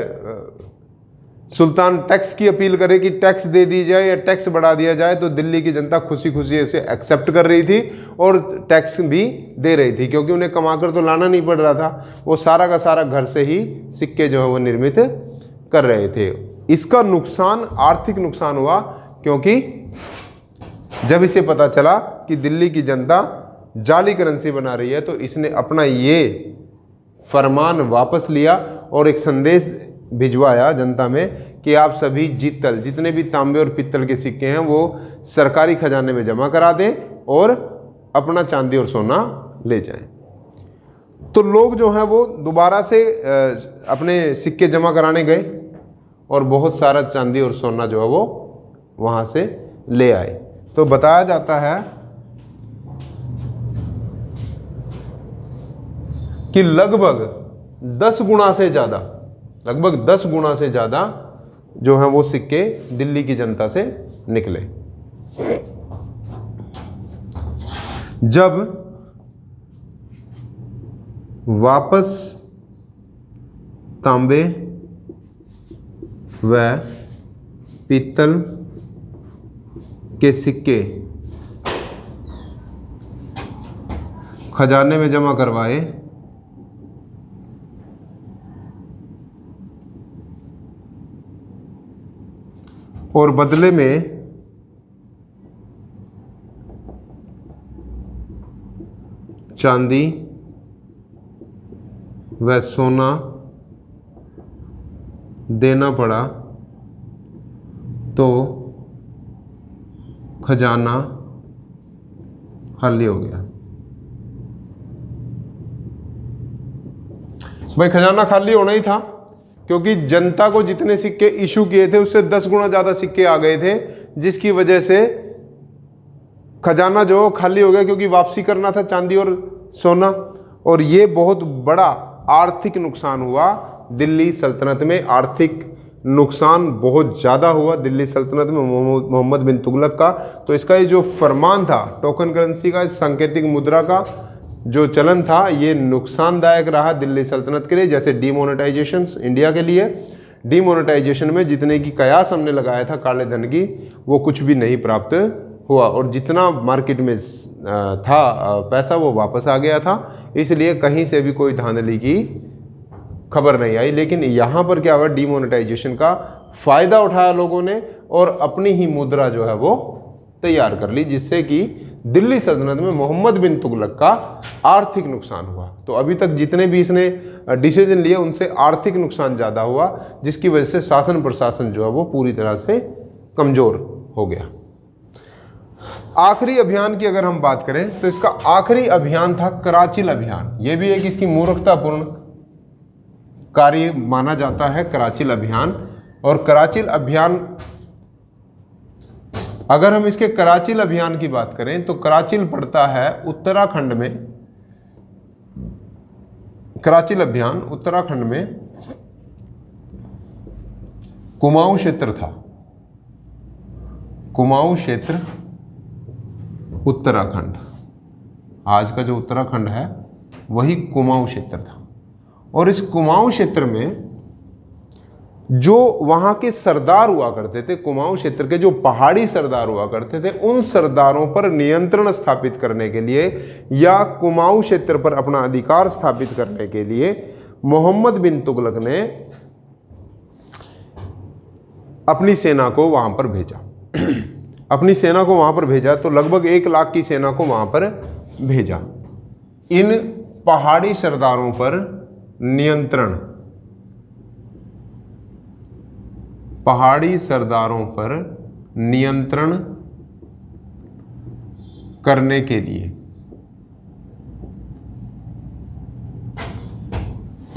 सुल्तान टैक्स की अपील करे कि टैक्स दे दी जाए या टैक्स बढ़ा दिया जाए, तो दिल्ली की जनता खुशी खुशी उसे एक्सेप्ट कर रही थी और टैक्स भी दे रही थी, क्योंकि उन्हें कमाकर तो लाना नहीं पड़ रहा था। वो सारा का सारा घर से ही सिक्के जो है वो निर्मित कर रहे थे। इसका नुकसान, आर्थिक नुकसान हुआ, क्योंकि जब इसे पता चला कि दिल्ली की जनता जाली करेंसी बना रही है, तो इसने अपना ये फरमान वापस लिया और एक संदेश भिजवाया जनता में कि आप सभी जीतल, जितने भी तांबे और पित्तल के सिक्के हैं वो सरकारी खजाने में जमा करा दें और अपना चांदी और सोना ले जाएं। तो लोग जो हैं वो दोबारा से अपने सिक्के जमा कराने गए और बहुत सारा चांदी और सोना जो है वो वहाँ से ले आए। तो बताया जाता है कि लगभग 10 गुना से ज़्यादा, लगभग 10 गुना से ज़्यादा जो है वो सिक्के दिल्ली की जनता से निकले। जब वापस तांबे व पीतल के सिक्के खजाने में जमा करवाए और बदले में चांदी व सोना देना पड़ा तो खजाना खाली हो गया। भाई खजाना खाली होना ही था, क्योंकि जनता को जितने सिक्के इशू किए थे उससे 10 गुना ज़्यादा सिक्के आ गए थे, जिसकी वजह से खजाना जो खाली हो गया, क्योंकि वापसी करना था चांदी और सोना। और ये बहुत बड़ा आर्थिक नुकसान हुआ दिल्ली सल्तनत में, आर्थिक नुकसान बहुत ज़्यादा हुआ दिल्ली सल्तनत में मोहम्मद बिन तुगलक का। तो इसका ये जो फरमान था टोकन करेंसी का, इस सांकेतिक मुद्रा का जो चलन था, ये नुकसानदायक रहा दिल्ली सल्तनत के लिए। जैसे डीमोनेटाइजेशन इंडिया के लिए, डीमोनेटाइजेशन में जितने की कयास हमने लगाया था काले धन की, वो कुछ भी नहीं प्राप्त हुआ, और जितना मार्केट में था पैसा वो वापस आ गया था। इसलिए कहीं से भी कोई धांधली की खबर नहीं आई। लेकिन यहाँ पर क्या हुआ, डीमोनेटाइजेशन का फ़ायदा उठाया लोगों ने और अपनी ही मुद्रा जो है वो तैयार कर ली, जिससे कि दिल्ली सल्तनत में मोहम्मद बिन तुगलक का आर्थिक नुकसान हुआ। तो अभी तक जितने भी इसने डिसीजन लिए उनसे आर्थिक नुकसान ज़्यादा हुआ, जिसकी वजह से शासन प्रशासन जो है वो पूरी तरह से कमज़ोर हो गया। आखिरी अभियान की अगर हम बात करें तो इसका आखिरी अभियान था कराचिल अभियान। ये भी एक इसकी मूर्खतापूर्ण कार्य माना जाता है, कराचिल अभियान। और कराचिल अभियान, अगर हम इसके कराचिल अभियान की बात करें तो कराचिल पड़ता है उत्तराखंड में। कराचिल अभियान उत्तराखंड में कुमाऊं क्षेत्र था। कुमाऊं क्षेत्र उत्तराखंड, आज का जो उत्तराखंड है वही कुमाऊं क्षेत्र था। और इस कुमाऊं क्षेत्र में जो वहाँ के सरदार हुआ करते थे, कुमाऊं क्षेत्र के जो पहाड़ी सरदार हुआ करते थे, उन सरदारों पर नियंत्रण स्थापित करने के लिए या कुमाऊं क्षेत्र पर अपना अधिकार स्थापित करने के लिए मोहम्मद बिन तुगलक ने अपनी सेना को वहाँ पर भेजा। अपनी सेना को वहाँ पर भेजा तो लगभग 1 लाख की सेना को वहाँ पर भेजा। इन पहाड़ी सरदारों पर नियंत्रण, पहाड़ी सरदारों पर नियंत्रण करने के लिए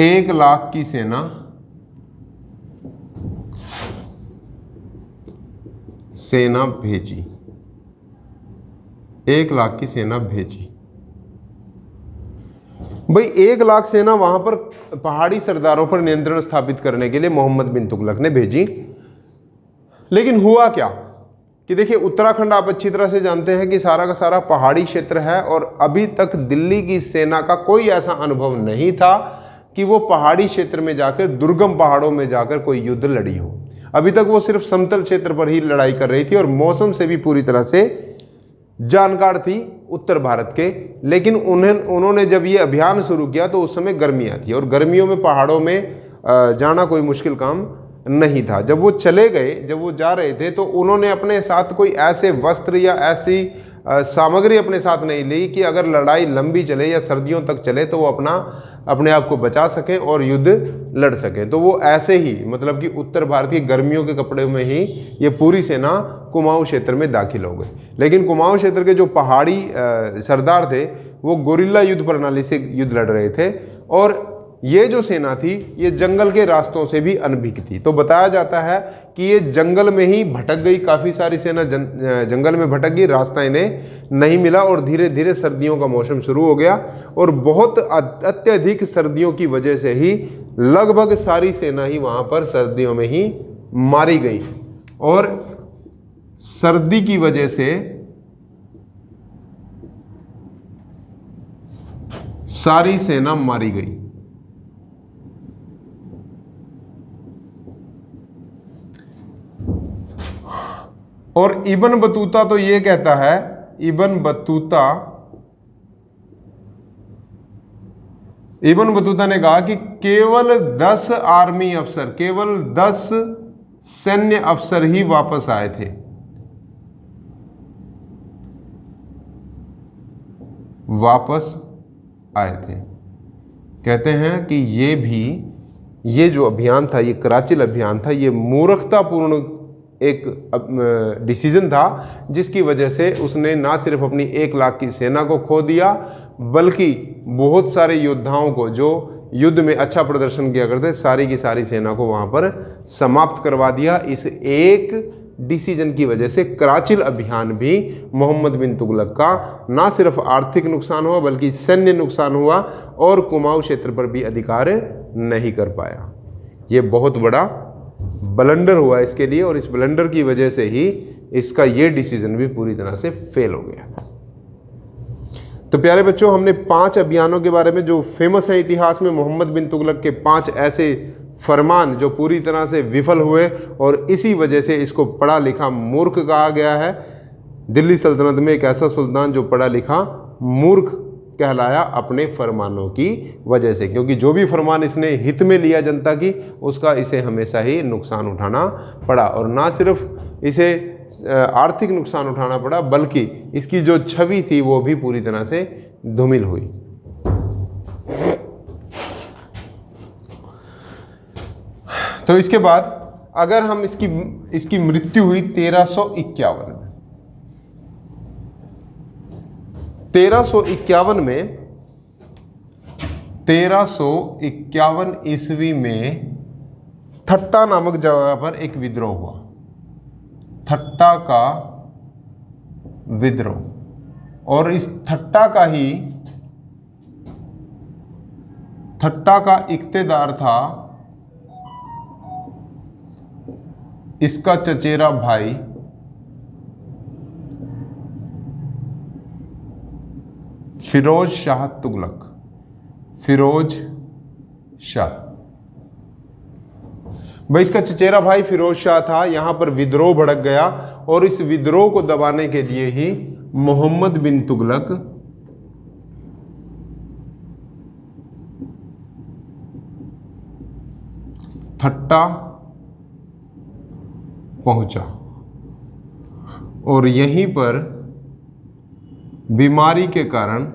1 लाख की सेना भेजी। 1 लाख की सेना भेजी। भाई 1 लाख सेना वहां पर पहाड़ी सरदारों पर नियंत्रण स्थापित करने के लिए मोहम्मद बिन तुगलक ने भेजी। लेकिन हुआ क्या कि देखिए, उत्तराखंड आप अच्छी तरह से जानते हैं कि सारा का सारा पहाड़ी क्षेत्र है, और अभी तक दिल्ली की सेना का कोई ऐसा अनुभव नहीं था कि वो पहाड़ी क्षेत्र में जाकर, दुर्गम पहाड़ों में जाकर कोई युद्ध लड़ी हो। अभी तक वो सिर्फ समतल क्षेत्र पर ही लड़ाई कर रही थी और मौसम से भी पूरी तरह से जानकार थी उत्तर भारत के। लेकिन उन्होंने जब ये अभियान शुरू किया तो उस समय गर्मियाँ थी, और गर्मियों में पहाड़ों में जाना कोई मुश्किल काम नहीं था। जब वो चले गए, जब वो जा रहे थे, तो उन्होंने अपने साथ कोई ऐसे वस्त्र या ऐसी सामग्री अपने साथ नहीं ली कि अगर लड़ाई लंबी चले या सर्दियों तक चले तो वो अपने आप को बचा सकें और युद्ध लड़ सकें। तो वो ऐसे ही, मतलब कि उत्तर भारत की गर्मियों के कपड़े में ही ये पूरी सेना कुमाऊं क्षेत्र में दाखिल हो गई। लेकिन कुमाऊं क्षेत्र के जो पहाड़ी सरदार थे वो गोरिल्ला युद्ध प्रणाली से युद्ध लड़ रहे थे, और ये जो सेना थी ये जंगल के रास्तों से भी अनभिज्ञ थी। तो बताया जाता है कि ये जंगल में ही भटक गई, काफ़ी सारी सेना जंगल में भटक गई, रास्ता इन्हें नहीं मिला और धीरे धीरे सर्दियों का मौसम शुरू हो गया और बहुत अत्यधिक सर्दियों की वजह से ही लगभग सारी सेना ही वहाँ पर सर्दियों में ही मारी गई और सर्दी की वजह से सारी सेना मारी गई। और इब्न बतूता तो ये कहता है, इब्न बतूता ने कहा कि केवल 10 आर्मी अफसर, केवल 10 सैन्य अफसर ही वापस आए थे। वापस आए थे। कहते हैं कि ये जो अभियान था, ये कराचिल अभियान था, ये मूर्खतापूर्ण एक डिसीजन था जिसकी वजह से उसने ना सिर्फ अपनी 1 लाख की सेना को खो दिया बल्कि बहुत सारे योद्धाओं को जो युद्ध में अच्छा प्रदर्शन किया करते, सारी की सारी सेना को वहां पर समाप्त करवा दिया। इस एक डिसीजन की वजह से कराचिल अभियान भी मोहम्मद बिन तुगलक का ना सिर्फ आर्थिक नुकसान हुआ बल्कि सैन्य नुकसान हुआ और कुमाऊं क्षेत्र पर भी अधिकार नहीं कर पाया। ये बहुत बड़ा ब्लंडर हुआ इसके लिए और इस ब्लंडर की वजह से ही इसका ये डिसीजन भी पूरी तरह से फेल हो गया। तो प्यारे बच्चों, हमने 5 अभियानों के बारे में जो फेमस है इतिहास में, मोहम्मद बिन तुगलक के 5 ऐसे फरमान जो पूरी तरह से विफल हुए और इसी वजह से इसको पढ़ा लिखा मूर्ख कहा गया है। दिल्ली सल्तनत में एक ऐसा सुल्तान जो पढ़ा लिखा मूर्ख कहलाया अपने फरमानों की वजह से, क्योंकि जो भी फरमान इसने हित में लिया जनता की, उसका इसे हमेशा ही नुकसान उठाना पड़ा और ना सिर्फ इसे आर्थिक नुकसान उठाना पड़ा बल्कि इसकी जो छवि थी वो भी पूरी तरह से धूमिल हुई। तो इसके बाद अगर हम इसकी मृत्यु हुई 1351 में। 1351 ईस्वी में थट्टा नामक जगह पर एक विद्रोह हुआ, थट्टा का विद्रोह। और इस थट्टा का इख्तेदार था इसका चचेरा भाई फिरोज शाह तुगलक। फिरोज शाह भाई, इसका चचेरा भाई फिरोज शाह था। यहां पर विद्रोह भड़क गया और इस विद्रोह को दबाने के लिए ही मोहम्मद बिन तुगलक थट्टा पहुंचा और यहीं पर बीमारी के कारण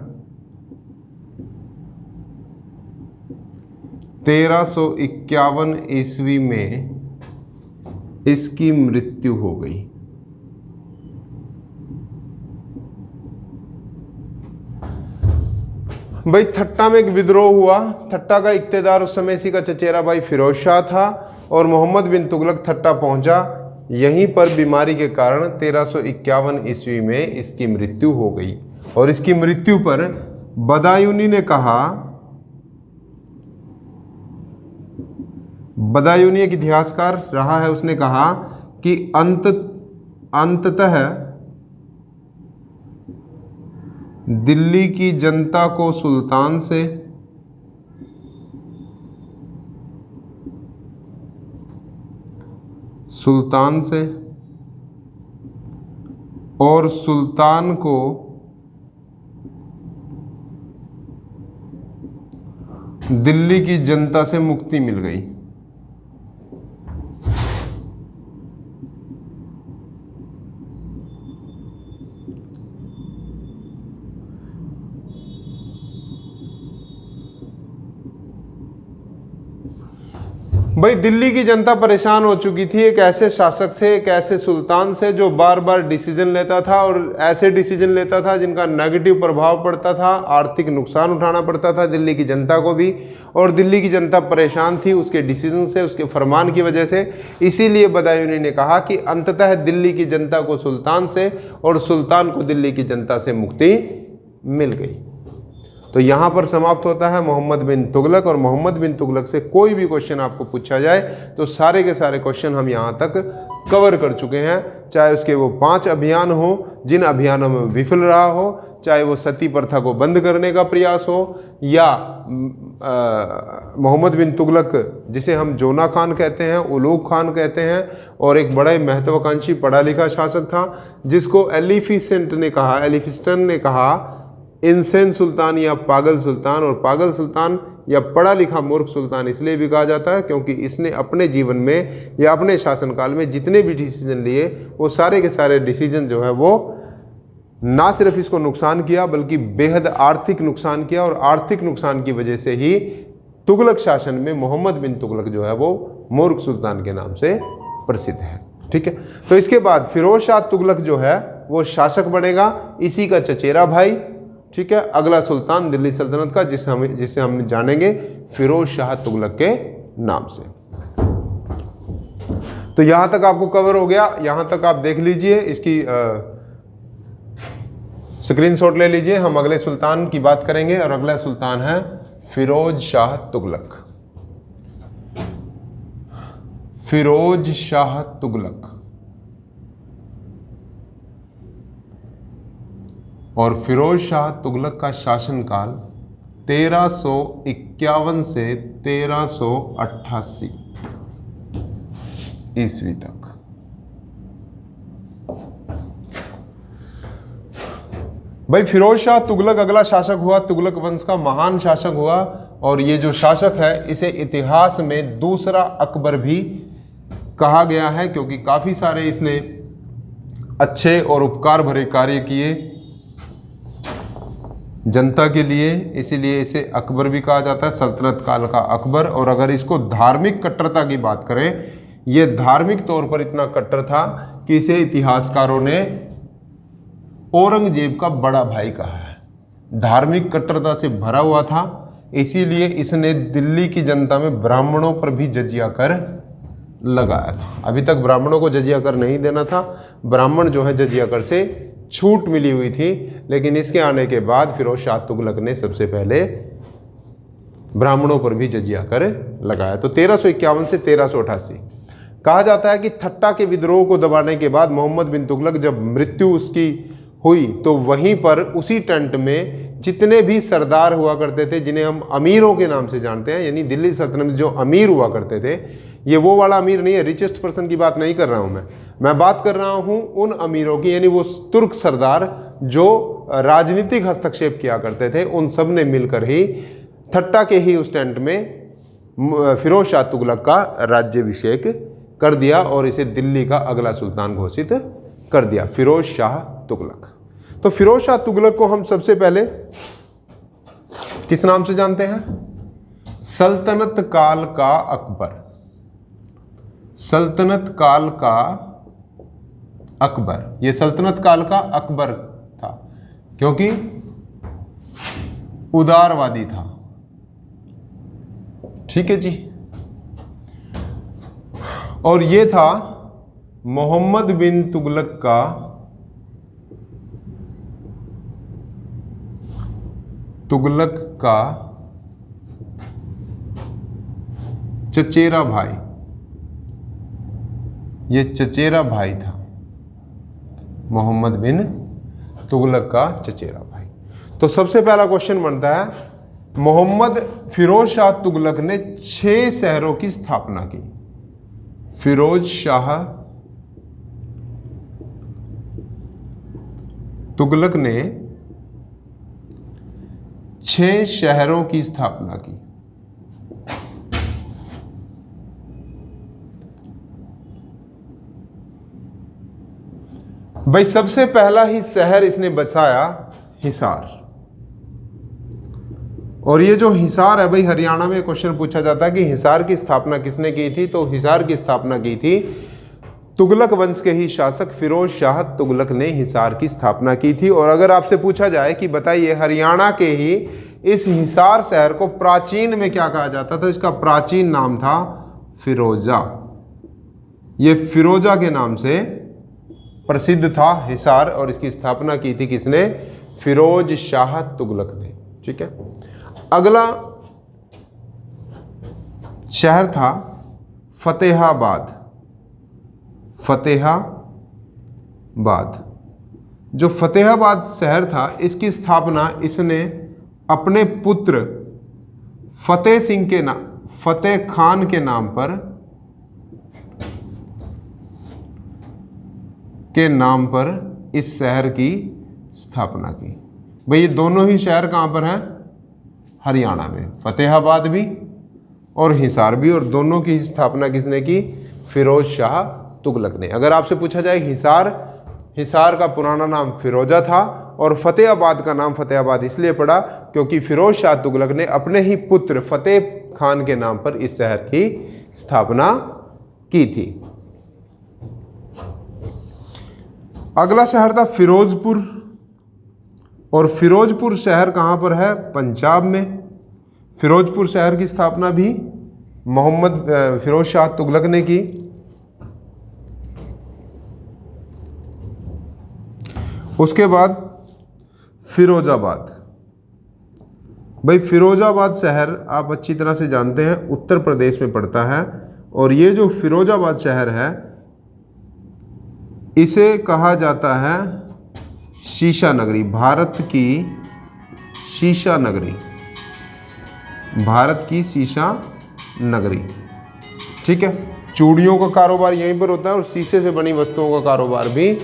1351 ईस्वी में इसकी मृत्यु हो गई। भाई थट्टा में एक विद्रोह हुआ। थट्टा का इख्तेदार उस समय इसी का चचेरा भाई फिरोज शाह था और मोहम्मद बिन तुगलक थट्टा पहुंचा। यहीं पर बीमारी के कारण 1351 ईस्वी में इसकी मृत्यु हो गई और इसकी मृत्यु पर बदायूनी ने कहा, बदायूनी एक इतिहासकार रहा है, उसने कहा कि अंततः दिल्ली की जनता को सुल्तान से और सुल्तान को दिल्ली की जनता से मुक्ति मिल गई। भाई दिल्ली की जनता परेशान हो चुकी थी एक ऐसे शासक से, एक ऐसे सुल्तान से जो बार बार डिसीजन लेता था और ऐसे डिसीजन लेता था जिनका नेगेटिव प्रभाव पड़ता था, आर्थिक नुकसान उठाना पड़ता था दिल्ली की जनता को भी, और दिल्ली की जनता परेशान थी उसके डिसीजन से, उसके फरमान की वजह से। इसीलिए बदायूनी ने कहा कि अंततः दिल्ली की जनता को सुल्तान से और सुल्तान को दिल्ली की जनता से मुक्ति मिल गई। तो यहाँ पर समाप्त होता है मोहम्मद बिन तुगलक। और मोहम्मद बिन तुगलक से कोई भी क्वेश्चन आपको पूछा जाए तो सारे के सारे क्वेश्चन हम यहाँ तक कवर कर चुके हैं, चाहे उसके वो 5 अभियान हो जिन अभियानों में विफल रहा हो, चाहे वो सती प्रथा को बंद करने का प्रयास हो, या मोहम्मद बिन तुगलक जिसे हम जोना खान कहते हैं, उलूग खान कहते हैं, और एक बड़ा ही महत्वाकांक्षी पढ़ा लिखा शासक था जिसको एलिफिस्टन ने कहा इंसेन सुल्तान या पागल सुल्तान। और पागल सुल्तान या पढ़ा लिखा मूर्ख सुल्तान इसलिए भी कहा जाता है क्योंकि इसने अपने जीवन में या अपने शासनकाल में जितने भी डिसीजन लिए वो सारे के सारे डिसीजन जो है वो ना सिर्फ इसको नुकसान किया बल्कि बेहद आर्थिक नुकसान किया, और आर्थिक नुकसान की वजह से ही तुगलक शासन में मोहम्मद बिन तुगलक जो है वो मूर्ख सुल्तान के नाम से प्रसिद्ध है। ठीक है, तो इसके बाद फिरोज शाह तुगलक जो है वो शासक बनेगा, इसी का चचेरा भाई। ठीक है, अगला सुल्तान दिल्ली सल्तनत का जिसे हम जानेंगे फिरोज शाह तुगलक के नाम से। तो यहां तक आपको कवर हो गया, यहां तक आप देख लीजिए, इसकी स्क्रीनशॉट ले लीजिए। हम अगले सुल्तान की बात करेंगे और अगला सुल्तान है फिरोज शाह तुगलक। फिरोज शाह तुगलक। और फिरोज शाह तुगलक का शासनकाल 1351 से 1388 ईस्वी तक। भाई फिरोज शाह तुगलक अगला शासक हुआ, तुगलक वंश का महान शासक हुआ, और ये जो शासक है इसे इतिहास में दूसरा अकबर भी कहा गया है क्योंकि काफी सारे इसने अच्छे और उपकार भरे कार्य किए जनता के लिए, इसीलिए इसे अकबर भी कहा जाता है, सल्तनत काल का अकबर। और अगर इसको धार्मिक कट्टरता की बात करें, ये धार्मिक तौर पर इतना कट्टर था कि इसे इतिहासकारों ने औरंगजेब का बड़ा भाई कहा है। धार्मिक कट्टरता से भरा हुआ था, इसीलिए इसने दिल्ली की जनता में ब्राह्मणों पर भी जजिया कर लगाया था। अभी तक ब्राह्मणों को जजिया कर नहीं देना था, ब्राह्मण जो है जजिया कर से छूट मिली हुई थी, लेकिन इसके आने के बाद फिरोज शाह तुगलक ने सबसे पहले ब्राह्मणों पर भी जजिया कर लगाया। तो 1351 से 1388 कहा जाता है कि ठट्टा के विद्रोह को दबाने के बाद मोहम्मद बिन तुगलक जब मृत्यु उसकी हुई तो वहीं पर उसी टेंट में जितने भी सरदार हुआ करते थे जिन्हें हम अमीरों के नाम से जानते हैं, यानी दिल्ली सल्तनत में जो अमीर हुआ करते थे, ये वो वाला अमीर नहीं है, रिचेस्ट पर्सन की बात नहीं कर रहा हूँ मैं बात कर रहा हूँ उन अमीरों की, यानी वो तुर्क सरदार जो राजनीतिक हस्तक्षेप किया करते थे, उन सब ने मिलकर ही ठट्टा के ही उस टेंट में फिरोज शाह तुगलक का राज्याभिषेक कर दिया और इसे दिल्ली का अगला सुल्तान घोषित कर दिया, फिरोज शाह तुगलक। तो फिरोज शाह तुगलक को हम सबसे पहले किस नाम से जानते हैं? सल्तनत काल का अकबर। सल्तनत काल का अकबर, ये सल्तनत काल का अकबर था क्योंकि उदारवादी था। ठीक है जी। और ये था मोहम्मद बिन तुगलक का चचेरा भाई, ये चचेरा भाई था, मोहम्मद बिन तुगलक का चचेरा भाई। तो सबसे पहला क्वेश्चन बनता है, मोहम्मद फिरोज शाह तुगलक ने 6 शहरों की स्थापना की। फिरोज शाह तुगलक ने 6 शहरों की स्थापना की। भाई सबसे पहला ही शहर इसने बसाया हिसार। और ये जो हिसार है भाई, हरियाणा में क्वेश्चन पूछा जाता है कि हिसार की स्थापना किसने की थी, तो हिसार की स्थापना की थी तुगलक वंश के ही शासक फिरोज शाह तुगलक ने हिसार की स्थापना की थी। और अगर आपसे पूछा जाए कि बताइए हरियाणा के ही इस हिसार शहर को प्राचीन में क्या कहा जाता था, तो इसका प्राचीन नाम था फिरोजा। ये फिरोजा के नाम से प्रसिद्ध था हिसार, और इसकी स्थापना की थी किसने, फिरोज शाह तुगलक ने। ठीक है, अगला शहर था फतेहाबाद। फतेहाबाद, जो फतेहाबाद शहर था इसकी स्थापना इसने अपने पुत्र फतेह सिंह के नाम, फतेह खान के नाम पर इस शहर की स्थापना की। भाई ये दोनों ही शहर कहाँ पर हैं, हरियाणा में, फतेहाबाद भी और हिसार भी, और दोनों की स्थापना किसने की, फिरोज शाह तुगलक ने। अगर आपसे पूछा जाए हिसार का पुराना नाम फिरोजा था और फतेहाबाद का नाम फतेहाबाद इसलिए पड़ा क्योंकि फिरोज शाह तुगलक ने अपने ही पुत्र फतेह खान के नाम पर इस शहर की स्थापना की थी। अगला शहर था फिरोजपुर, और फिरोजपुर शहर कहाँ पर है, पंजाब में। फिरोजपुर शहर की स्थापना भी मोहम्मद फिरोज शाह तुगलक ने की। उसके बाद फिरोजाबाद। भाई फिरोजाबाद शहर आप अच्छी तरह से जानते हैं उत्तर प्रदेश में पड़ता है, और ये जो फिरोजाबाद शहर है इसे कहा जाता है शीशा नगरी, भारत की शीशा नगरी, भारत की शीशा नगरी। ठीक है, चूड़ियों का कारोबार यहीं पर होता है और शीशे से बनी वस्तुओं का कारोबार भी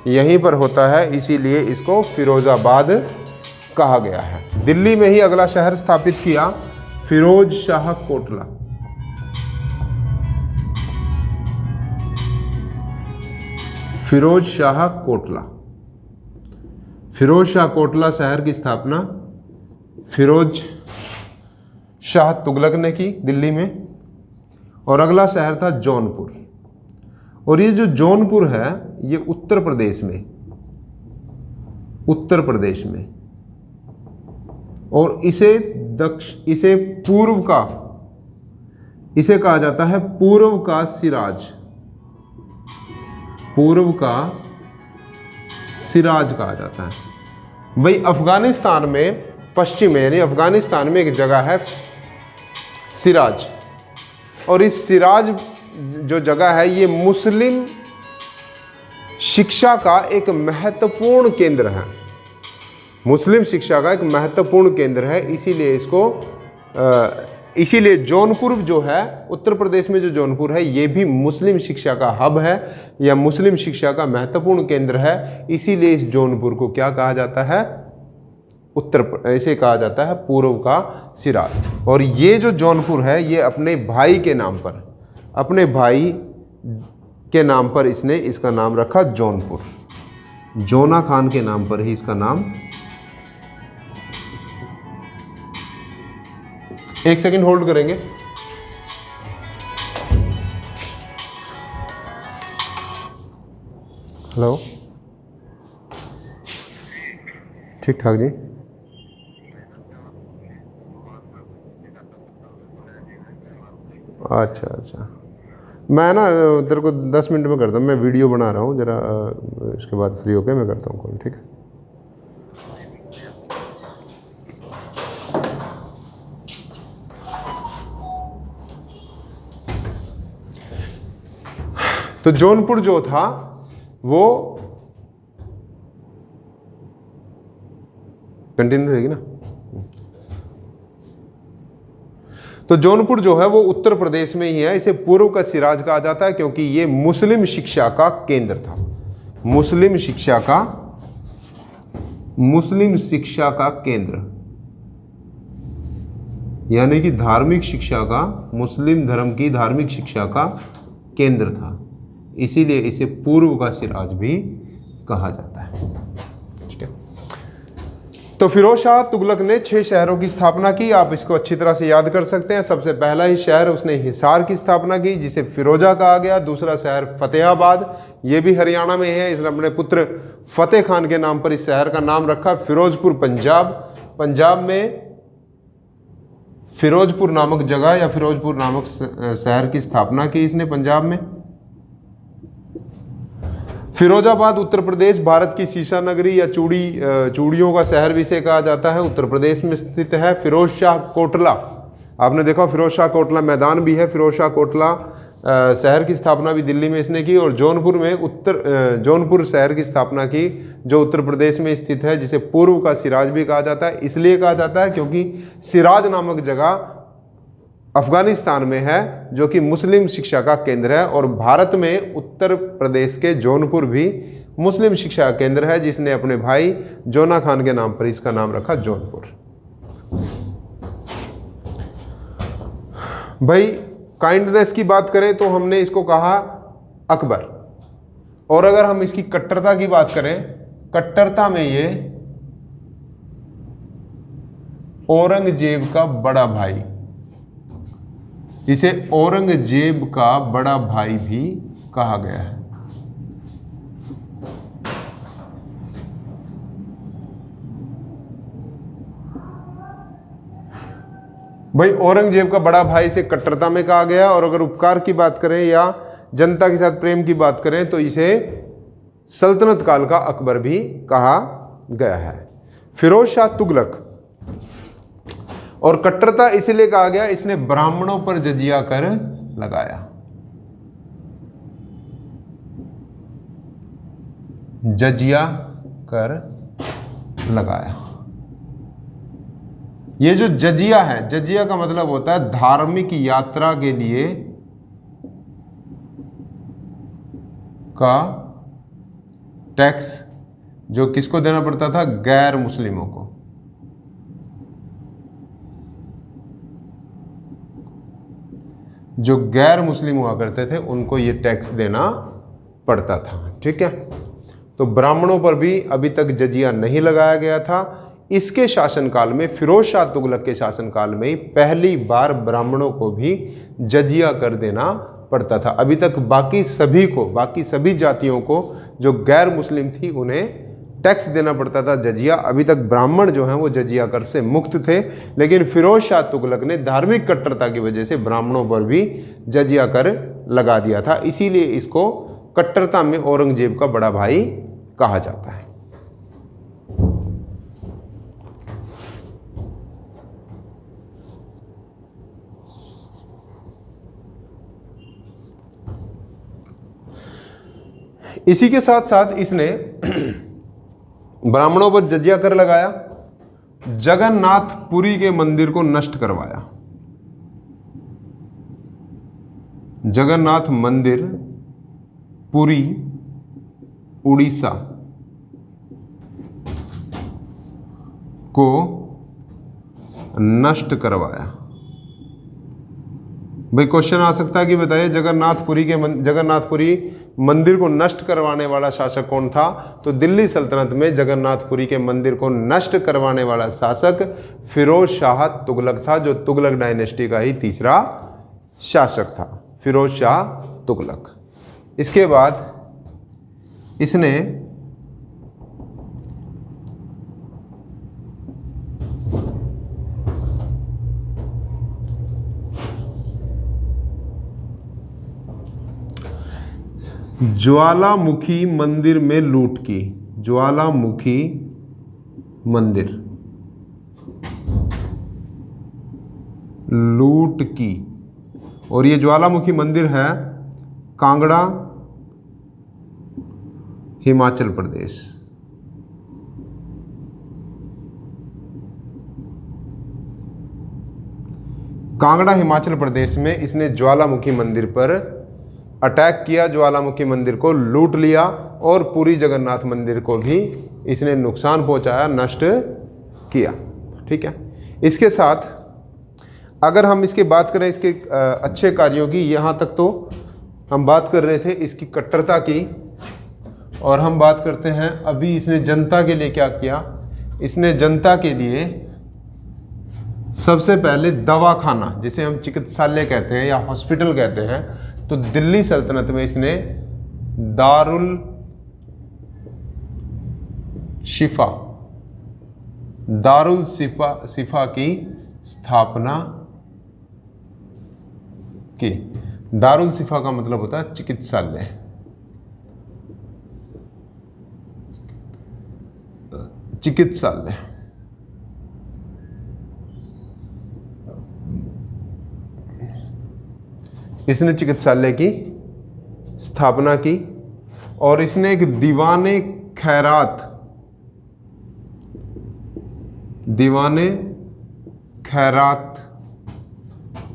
यहीं पर होता है, इसीलिए इसको फिरोजाबाद कहा गया है। दिल्ली में ही अगला शहर स्थापित किया फिरोज शाह कोटला। फिरोज शाह कोटला, फिरोज शाह कोटला शहर की स्थापना फिरोज शाह तुगलक ने की दिल्ली में। और अगला शहर था जौनपुर, और ये जो जौनपुर है ये उत्तर प्रदेश में, और इसे कहा जाता है पूर्व का सिराज कहा जाता है। भाई अफगानिस्तान में पश्चिम में, यानी अफगानिस्तान में एक जगह है सिराज, और इस सिराज जो जगह है ये मुस्लिम शिक्षा का एक महत्वपूर्ण केंद्र है, मुस्लिम शिक्षा का एक महत्वपूर्ण केंद्र है। इसीलिए जौनपुर जो है उत्तर प्रदेश में, जो जौनपुर है ये भी मुस्लिम शिक्षा का हब है या मुस्लिम शिक्षा का महत्वपूर्ण केंद्र है। इसीलिए इस जौनपुर को क्या कहा जाता है, ऐसे कहा जाता है पूर्व का सिराज। और ये जो जौनपुर है ये अपने भाई के नाम पर इसने इसका नाम रखा जौनपुर, जोना खान के नाम पर ही इसका नाम। एक सेकंड होल्ड करेंगे। हेलो, ठीक ठाक जी। अच्छा, मैं ना तेरे को 10 मिनट में करता हूँ, मैं वीडियो बना रहा हूँ जरा, इसके बाद फ्री होकर मैं करता हूँ कॉल, ठीक है। तो जौनपुर जो था वो कंटिन्यू रहेगी ना। तो जौनपुर जो है वो उत्तर प्रदेश में ही है, इसे पूर्व का सिराज कहा जाता है क्योंकि ये मुस्लिम शिक्षा का केंद्र था, मुस्लिम शिक्षा का केंद्र, यानी कि धार्मिक शिक्षा का, मुस्लिम धर्म की धार्मिक शिक्षा का केंद्र था, इसीलिए इसे पूर्व का सिराज भी कहा जाता है। ठीक है, तो फिरोज शाह तुगलक ने 6 शहरों की स्थापना की। आप इसको अच्छी तरह से याद कर सकते हैं। सबसे पहला ही शहर उसने हिसार की स्थापना की, जिसे फिरोजा कहा गया। दूसरा शहर फतेहाबाद, ये भी हरियाणा में है। इसने अपने पुत्र फतेह खान के नाम पर इस शहर का नाम रखा। फिरोजपुर पंजाब, पंजाब में फिरोजपुर नामक जगह या फिरोजपुर नामक शहर की स्थापना की इसने पंजाब में। फिरोजाबाद उत्तर प्रदेश, भारत की शीशा नगरी या चूड़ियों का शहर भी इसे कहा जाता है, उत्तर प्रदेश में स्थित है। फिरोज शाह कोटला, आपने देखा फिरोज शाह कोटला मैदान भी है। फिरोज शाह कोटला शहर की स्थापना भी दिल्ली में इसने की। और जौनपुर में जौनपुर शहर की स्थापना की, जो उत्तर प्रदेश में स्थित है, जिसे पूर्व का सिराज भी कहा जाता है। इसलिए कहा जाता है क्योंकि सिराज नामक जगह अफगानिस्तान में है, जो कि मुस्लिम शिक्षा का केंद्र है। और भारत में उत्तर प्रदेश के जौनपुर भी मुस्लिम शिक्षा का केंद्र है, जिसने अपने भाई जोना खान के नाम पर इसका नाम रखा जौनपुर। भाई काइंडनेस की बात करें तो हमने इसको कहा अकबर। और अगर हम इसकी कट्टरता की बात करें, कट्टरता में ये औरंगजेब का बड़ा भाई, इसे औरंगजेब का बड़ा भाई भी कहा गया है। भाई औरंगजेब का बड़ा भाई इसे कट्टरता में कहा गया। और अगर उपकार की बात करें या जनता के साथ प्रेम की बात करें तो इसे सल्तनत काल का अकबर भी कहा गया है। फिरोज शाह तुगलक, और कट्टरता इसलिए कहा गया, इसने ब्राह्मणों पर जजिया कर लगाया। जजिया कर लगाया। ये जो जजिया है, जजिया का मतलब होता है धार्मिक यात्रा के लिए का टैक्स, जो किसको देना पड़ता था? गैर मुस्लिमों को। जो गैर मुस्लिम हुआ करते थे उनको ये टैक्स देना पड़ता था। ठीक है, तो ब्राह्मणों पर भी अभी तक जजिया नहीं लगाया गया था। इसके शासनकाल में, फिरोज शाह तुगलक के शासनकाल में ही पहली बार ब्राह्मणों को भी जजिया कर देना पड़ता था। अभी तक बाकी सभी जातियों को जो गैर मुस्लिम थी उन्हें टैक्स देना पड़ता था, जजिया। अभी तक ब्राह्मण जो हैं वो जजिया कर से मुक्त थे। लेकिन फिरोज शाह तुगलक ने धार्मिक कट्टरता की वजह से ब्राह्मणों पर भी जजिया कर लगा दिया था। इसीलिए इसको कट्टरता में औरंगजेब का बड़ा भाई कहा जाता है। इसी के साथ साथ इसने ब्राह्मणों पर जजिया कर लगाया, जगन्नाथपुरी के मंदिर को नष्ट करवाया। जगन्नाथ मंदिर पुरी, उड़ीसा को नष्ट करवाया। भाई क्वेश्चन आ सकता है कि बताइए जगन्नाथपुरी मंदिर को नष्ट करवाने वाला शासक कौन था? तो दिल्ली सल्तनत में जगन्नाथपुरी के मंदिर को नष्ट करवाने वाला शासक फिरोज शाह तुगलक था, जो तुगलक डायनेस्टी का ही तीसरा शासक था, फिरोज शाह तुगलक। इसके बाद इसने ज्वालामुखी मंदिर में लूट की। ज्वालामुखी मंदिर लूट की। और ये ज्वालामुखी मंदिर है कांगड़ा, हिमाचल प्रदेश। कांगड़ा हिमाचल प्रदेश में इसने ज्वालामुखी मंदिर पर अटैक किया, ज्वालामुखी मंदिर को लूट लिया और पूरी जगन्नाथ मंदिर को भी इसने नुकसान पहुंचाया, नष्ट किया। ठीक है, इसके साथ अगर हम इसकी बात करें इसके अच्छे कार्यों की, यहाँ तक तो हम बात कर रहे थे इसकी कट्टरता की, और हम बात करते हैं अभी इसने जनता के लिए क्या किया। इसने जनता के लिए सबसे पहले दवाखाना, जिसे हम चिकित्सालय कहते हैं या हॉस्पिटल कहते हैं, तो दिल्ली सल्तनत में इसने दारुल शिफा की स्थापना की। दारुल शिफा का मतलब होता है चिकित्सालय। चिकित्सालय इसने चिकित्सालय की स्थापना की और इसने एक दीवाने खैरात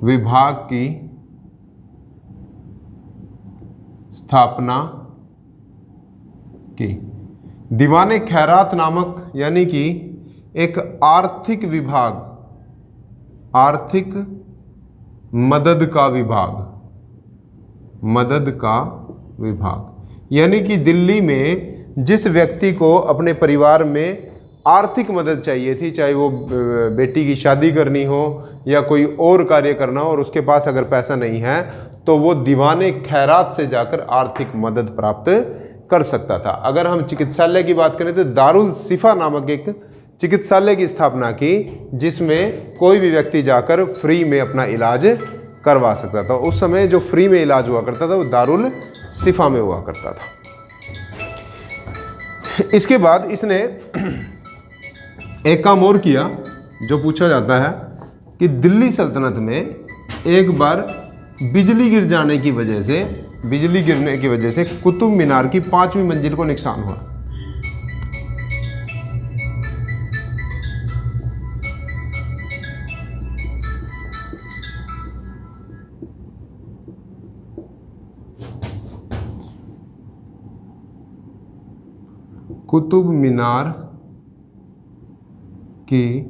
विभाग की स्थापना की। दीवाने खैरात नामक यानी कि एक आर्थिक विभाग, आर्थिक मदद का विभाग, यानी कि दिल्ली में जिस व्यक्ति को अपने परिवार में आर्थिक मदद चाहिए थी, चाहे वो बेटी की शादी करनी हो या कोई और कार्य करना हो, और उसके पास अगर पैसा नहीं है तो वो दीवाने खैरात से जाकर आर्थिक मदद प्राप्त कर सकता था। अगर हम चिकित्सालय की बात करें तो दारुल शिफा नामक एक चिकित्सालय की स्थापना की, जिसमें कोई भी व्यक्ति जाकर फ्री में अपना इलाज करवा सकता था। उस समय जो फ्री में इलाज हुआ करता था वो दारुल शिफा में हुआ करता था। इसके बाद इसने एक काम और किया जो पूछा जाता है कि दिल्ली सल्तनत में एक बार बिजली गिरने की वजह से कुतुब मीनार की 5वीं मंजिल को नुकसान हुआ। कुतुब मीनार की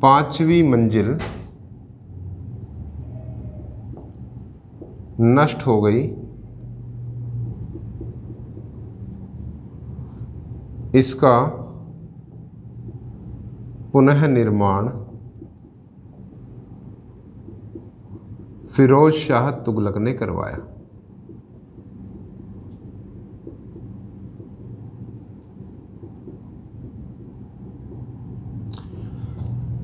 5वीं मंजिल नष्ट हो गई। इसका पुनः निर्माण फिरोज शाह तुगलक ने करवाया।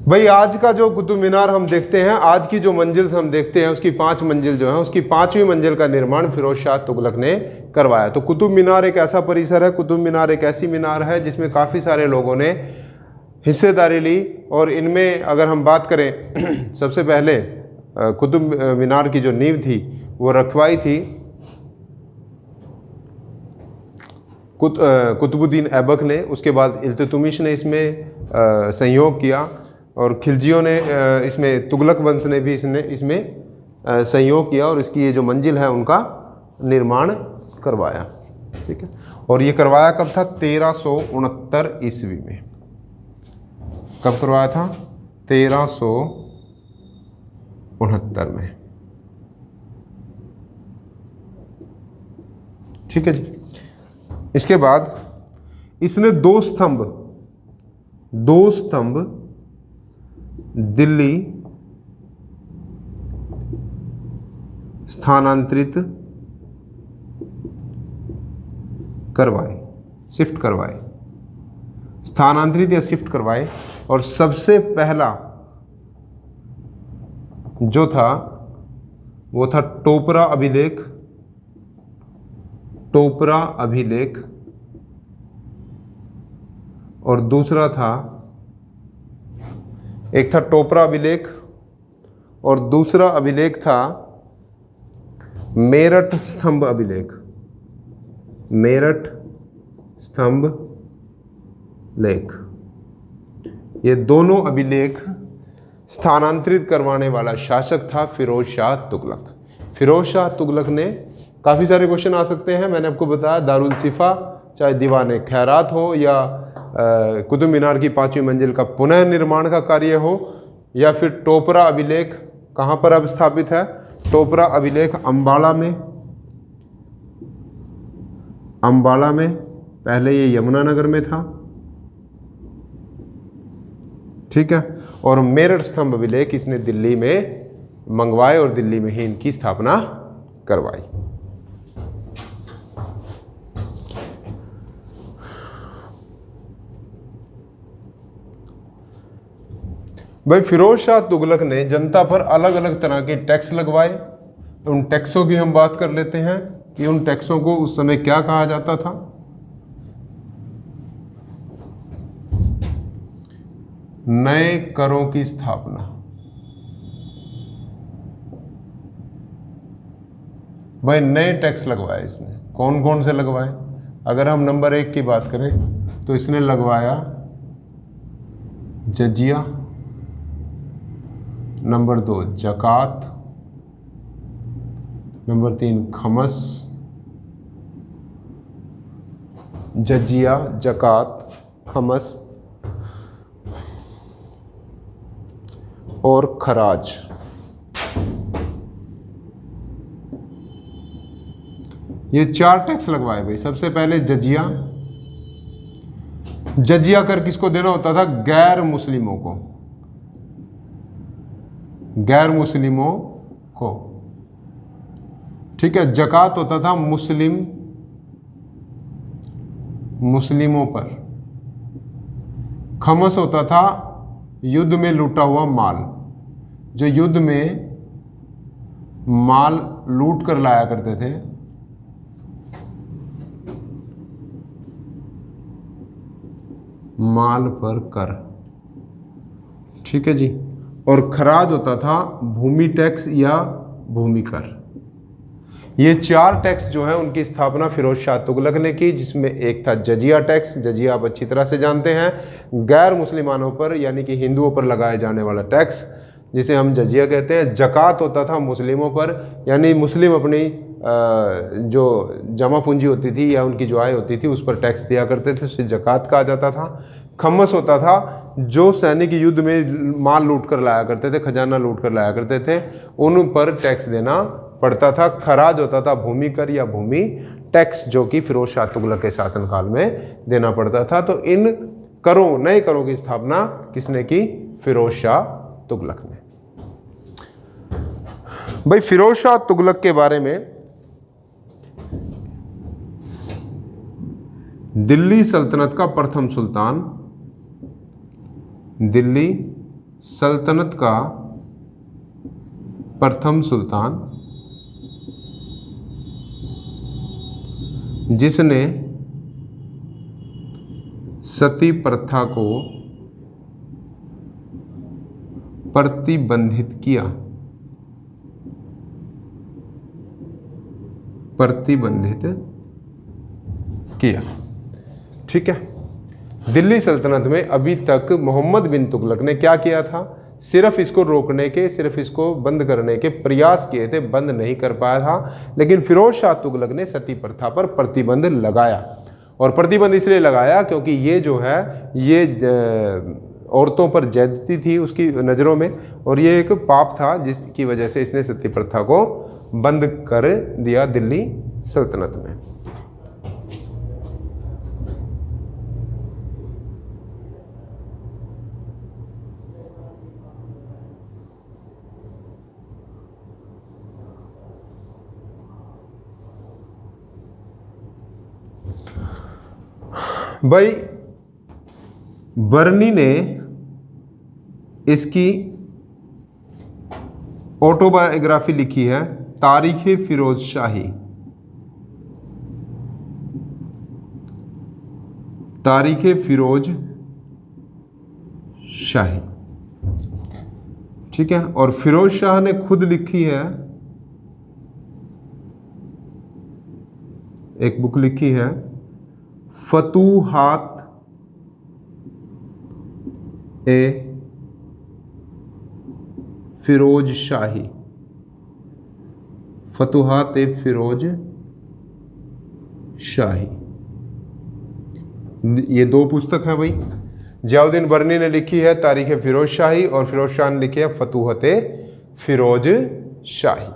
भाई आज का जो कुतुब मीनार हम देखते हैं, आज की जो मंजिल हम देखते हैं, उसकी 5 मंजिल जो है, उसकी 5वीं मंजिल का निर्माण फिरोज शाह तुगलक ने करवाया। तो कुतुब मीनार एक ऐसा परिसर है, कुतुब मीनार एक ऐसी मीनार है जिसमें काफ़ी सारे लोगों ने हिस्सेदारी ली। और इनमें अगर हम बात करें, सबसे पहले कुतुब मीनार की जो नींव थी वो रखवाई थी कुतुबुद्दीन ऐबक ने। उसके बाद इल्तुतमिश ने इसमें सहयोग किया और खिलजियों ने इसमें, तुगलक वंश ने भी इसमें सहयोग किया और इसकी ये जो मंजिल है उनका निर्माण करवाया। ठीक है, और ये करवाया कब था? 1369 ईस्वी में। कब करवाया था? 1369 में। ठीक है जी। इसके बाद इसने 2 स्तंभ दिल्ली स्थानांतरित करवाए, शिफ्ट करवाए, स्थानांतरित या शिफ्ट करवाए। और सबसे पहला जो था वो था टोपरा अभिलेख, और दूसरा था, एक था टोपरा अभिलेख और दूसरा अभिलेख था मेरठ स्तंभ लेख। ये दोनों अभिलेख स्थानांतरित करवाने वाला शासक था फिरोज शाह तुगलक। फिरोज शाह तुगलक ने, काफ़ी सारे क्वेश्चन आ सकते हैं, मैंने आपको बताया दारुल शिफा, चाहे दीवाने खैरात हो या कुतुब मीनार की 5वीं मंजिल का पुनः निर्माण का कार्य हो, या फिर टोपरा अभिलेख कहाँ पर अब स्थापित है? टोपरा अभिलेख अम्बाला में, पहले ये यमुनानगर में था, ठीक है। और मेरठ स्तंभ अभिलेख इसने दिल्ली में मंगवाए और दिल्ली में ही इनकी स्थापना करवाई। भाई फिरोज शाह तुगलक ने जनता पर अलग अलग तरह के टैक्स लगवाए। उन टैक्सों की हम बात कर लेते हैं कि उन टैक्सों को उस समय क्या कहा जाता था। नए करों की स्थापना। भाई नए टैक्स लगवाए इसने, कौन कौन से लगवाए? अगर हम नंबर 1 की बात करें तो इसने लगवाया जजिया, नंबर 2 जकात, नंबर 3 खमस। जजिया, जकात, खमस और खराज। ये 4 टैक्स लगवाए भाई। सबसे पहले जजिया। जजिया कर किसको देना होता था? गैर मुस्लिमों को, गैर मुस्लिमों को, ठीक है। जकात होता था मुस्लिमों पर। खमस होता था युद्ध में लूटा हुआ माल, जो युद्ध में माल लूट कर लाया करते थे, माल पर कर, ठीक है जी। और खराज होता था भूमि टैक्स या भूमि कर। ये 4 टैक्स जो है उनकी स्थापना फिरोज शाह तुगलक ने की, जिसमें एक था जजिया टैक्स। जजिया आप अच्छी तरह से जानते हैं, गैर मुसलमानों पर यानी कि हिंदुओं पर लगाए जाने वाला टैक्स, जिसे हम जजिया कहते हैं। जकात होता था मुस्लिमों पर, यानी मुस्लिम अपनी जो जमा पूंजी होती थी या उनकी जो आय होती थी उस पर टैक्स दिया करते थे, उसे जकात कहा जाता था। खमस होता था जो सैनिक युद्ध में माल लूट कर लाया करते थे, खजाना लूट कर लाया करते थे, उन पर टैक्स देना पड़ता था। खराज होता था भूमि कर या भूमि टैक्स, जो कि फिरोज शाह तुगलक के शासनकाल में देना पड़ता था। तो इन करों, नए करों की स्थापना किसने की? फिरोज शाह तुगलक ने। भाई फिरोज शाह तुगलक के बारे में दिल्ली सल्तनत का प्रथम सुल्तान, दिल्ली सल्तनत का प्रथम सुल्तान, जिसने सती प्रथा को प्रतिबंधित किया, ठीक है। दिल्ली सल्तनत में अभी तक मोहम्मद बिन तुगलक ने क्या किया था? सिर्फ इसको रोकने के, सिर्फ इसको बंद करने के प्रयास किए थे, बंद नहीं कर पाया था। लेकिन फिरोज शाह तुगलक ने सती प्रथा पर प्रतिबंध लगाया, और प्रतिबंध इसलिए लगाया क्योंकि ये जो है ये औरतों पर ज्यादती थी उसकी नज़रों में, और ये एक पाप था जिसकी वजह से इसने सती प्रथा को बंद कर दिया दिल्ली सल्तनत में। भाई बर्नी ने इसकी ऑटोबायोग्राफी लिखी है, तारीख़ फिरोज शाही, तारीख़ फिरोज शाही, ठीक है। और फिरोज शाह ने खुद लिखी है, एक बुक लिखी है फतूहात ए फिरोज शाही, फतूहात ए फिरोज शाही। ये 2 पुस्तक है भाई। जियाउद्दीन बर्नी ने लिखी है तारीख़ फिरोज शाही, और फिरोज शाह ने लिखी है फतूहत ए फिरोज शाही।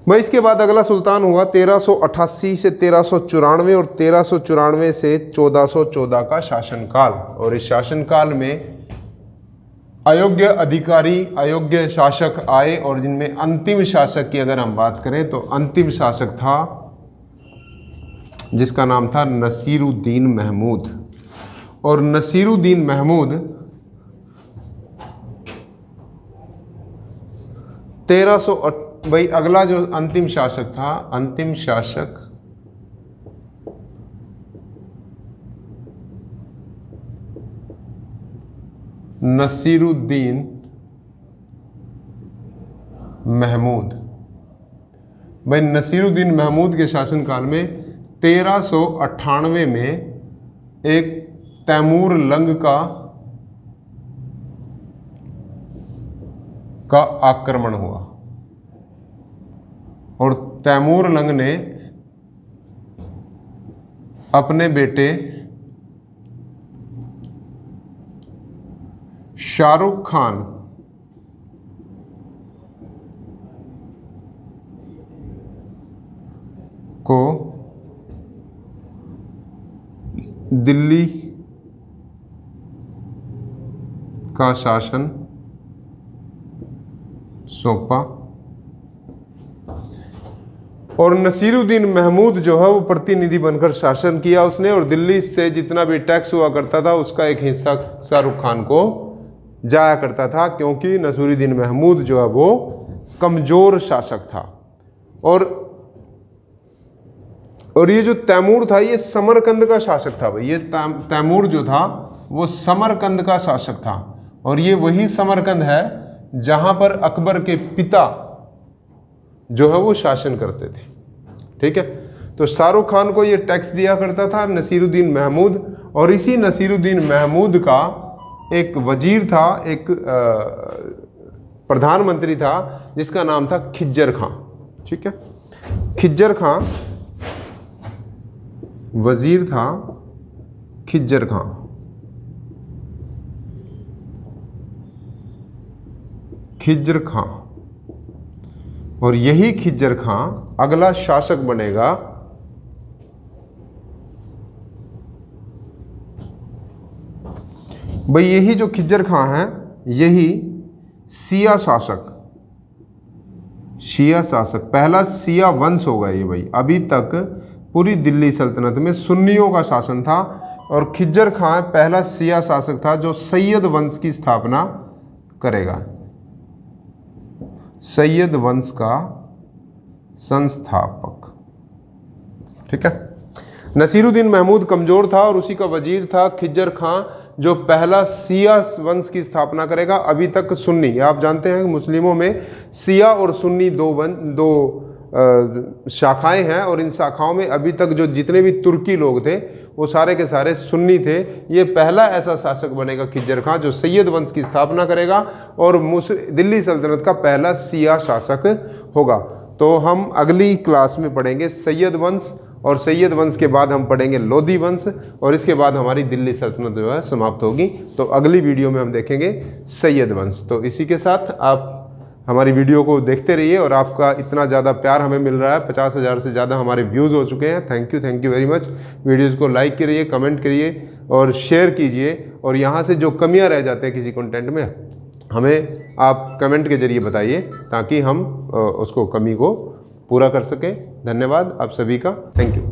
भाई इसके बाद अगला सुल्तान हुआ 1388 से 1394 और 1394 से 1414 का शासनकाल। और इस शासनकाल में अयोग्य अधिकारी, अयोग्य शासक आए और जिनमें अंतिम शासक की अगर हम बात करें तो अंतिम शासक था जिसका नाम था नसीरुद्दीन महमूद। और नसीरुद्दीन महमूद 1300, भाई अगला जो अंतिम शासक था, अंतिम शासक नसीरुद्दीन महमूद। भाई नसीरुद्दीन महमूद के शासनकाल में 1398 में एक तैमूर लंग का आक्रमण हुआ और तैमूर लंग ने अपने बेटे शाहरुख खान को दिल्ली का शासन सौंपा। और नसीरुद्दीन महमूद जो है वो प्रतिनिधि बनकर शासन किया उसने, और दिल्ली से जितना भी टैक्स हुआ करता था उसका एक हिस्सा शाहरुख खान को जाया करता था, क्योंकि नसीरुद्दीन महमूद जो है वो कमज़ोर शासक था। और ये जो तैमूर था ये समरकंद का शासक था। भाई ये तैमूर जो था वो समरकंद का शासक था, और ये वही समरकंद है जहां पर अकबर के पिता जो है वो शासन करते थे। ठीक है, तो शाहरुख खान को ये टैक्स दिया करता था नसीरुद्दीन महमूद, और इसी नसीरुद्दीन महमूद का एक वजीर था, एक प्रधानमंत्री था जिसका नाम था खिज्जर खां। ठीक है, खिज्जर खां वजीर था, खिज्जर खां। खिज्जर खां, और यही खिज्जर खां अगला शासक बनेगा भाई। यही जो खिज्जर खां है यही शिया शासक, शिया शासक, पहला शिया वंश होगा ये। भाई अभी तक पूरी दिल्ली सल्तनत में सुन्नियों का शासन था, और खिज्जर खां पहला शिया शासक था जो सैयद वंश की स्थापना करेगा, सैयद वंश का संस्थापक। ठीक है, नसीरुद्दीन महमूद कमजोर था और उसी का वजीर था खिज्जर खां जो पहला शिया वंश की स्थापना करेगा। अभी तक सुन्नी, आप जानते हैं मुस्लिमों में शिया और सुन्नी दो शाखाएं हैं, और इन शाखाओं में अभी तक जो जितने भी तुर्की लोग थे वो सारे के सारे सुन्नी थे। ये पहला ऐसा शासक बनेगा खिज्जर खां जो सैयद वंश की स्थापना करेगा और दिल्ली सल्तनत का पहला शिया शासक होगा। तो हम अगली क्लास में पढ़ेंगे सैयद वंश, और सैयद वंश के बाद हम पढ़ेंगे लोधी वंश, और इसके बाद हमारी दिल्ली सल्तनत जो है समाप्त होगी। तो अगली वीडियो में हम देखेंगे सैयद वंश। तो इसी के साथ आप हमारी वीडियो को देखते रहिए, और आपका इतना ज़्यादा प्यार हमें मिल रहा है, 50,000 से ज़्यादा हमारे व्यूज़ हो चुके हैं। Thank you very much. Videos को लाइक करिए, कमेंट करिए और शेयर कीजिए, और यहाँ से जो कमियाँ रह जाते हैं किसी कंटेंट में हमें आप कमेंट के ज़रिए बताइए ताकि हम उसको कमी को पूरा कर सकें। धन्यवाद आप सभी का, थैंक यू।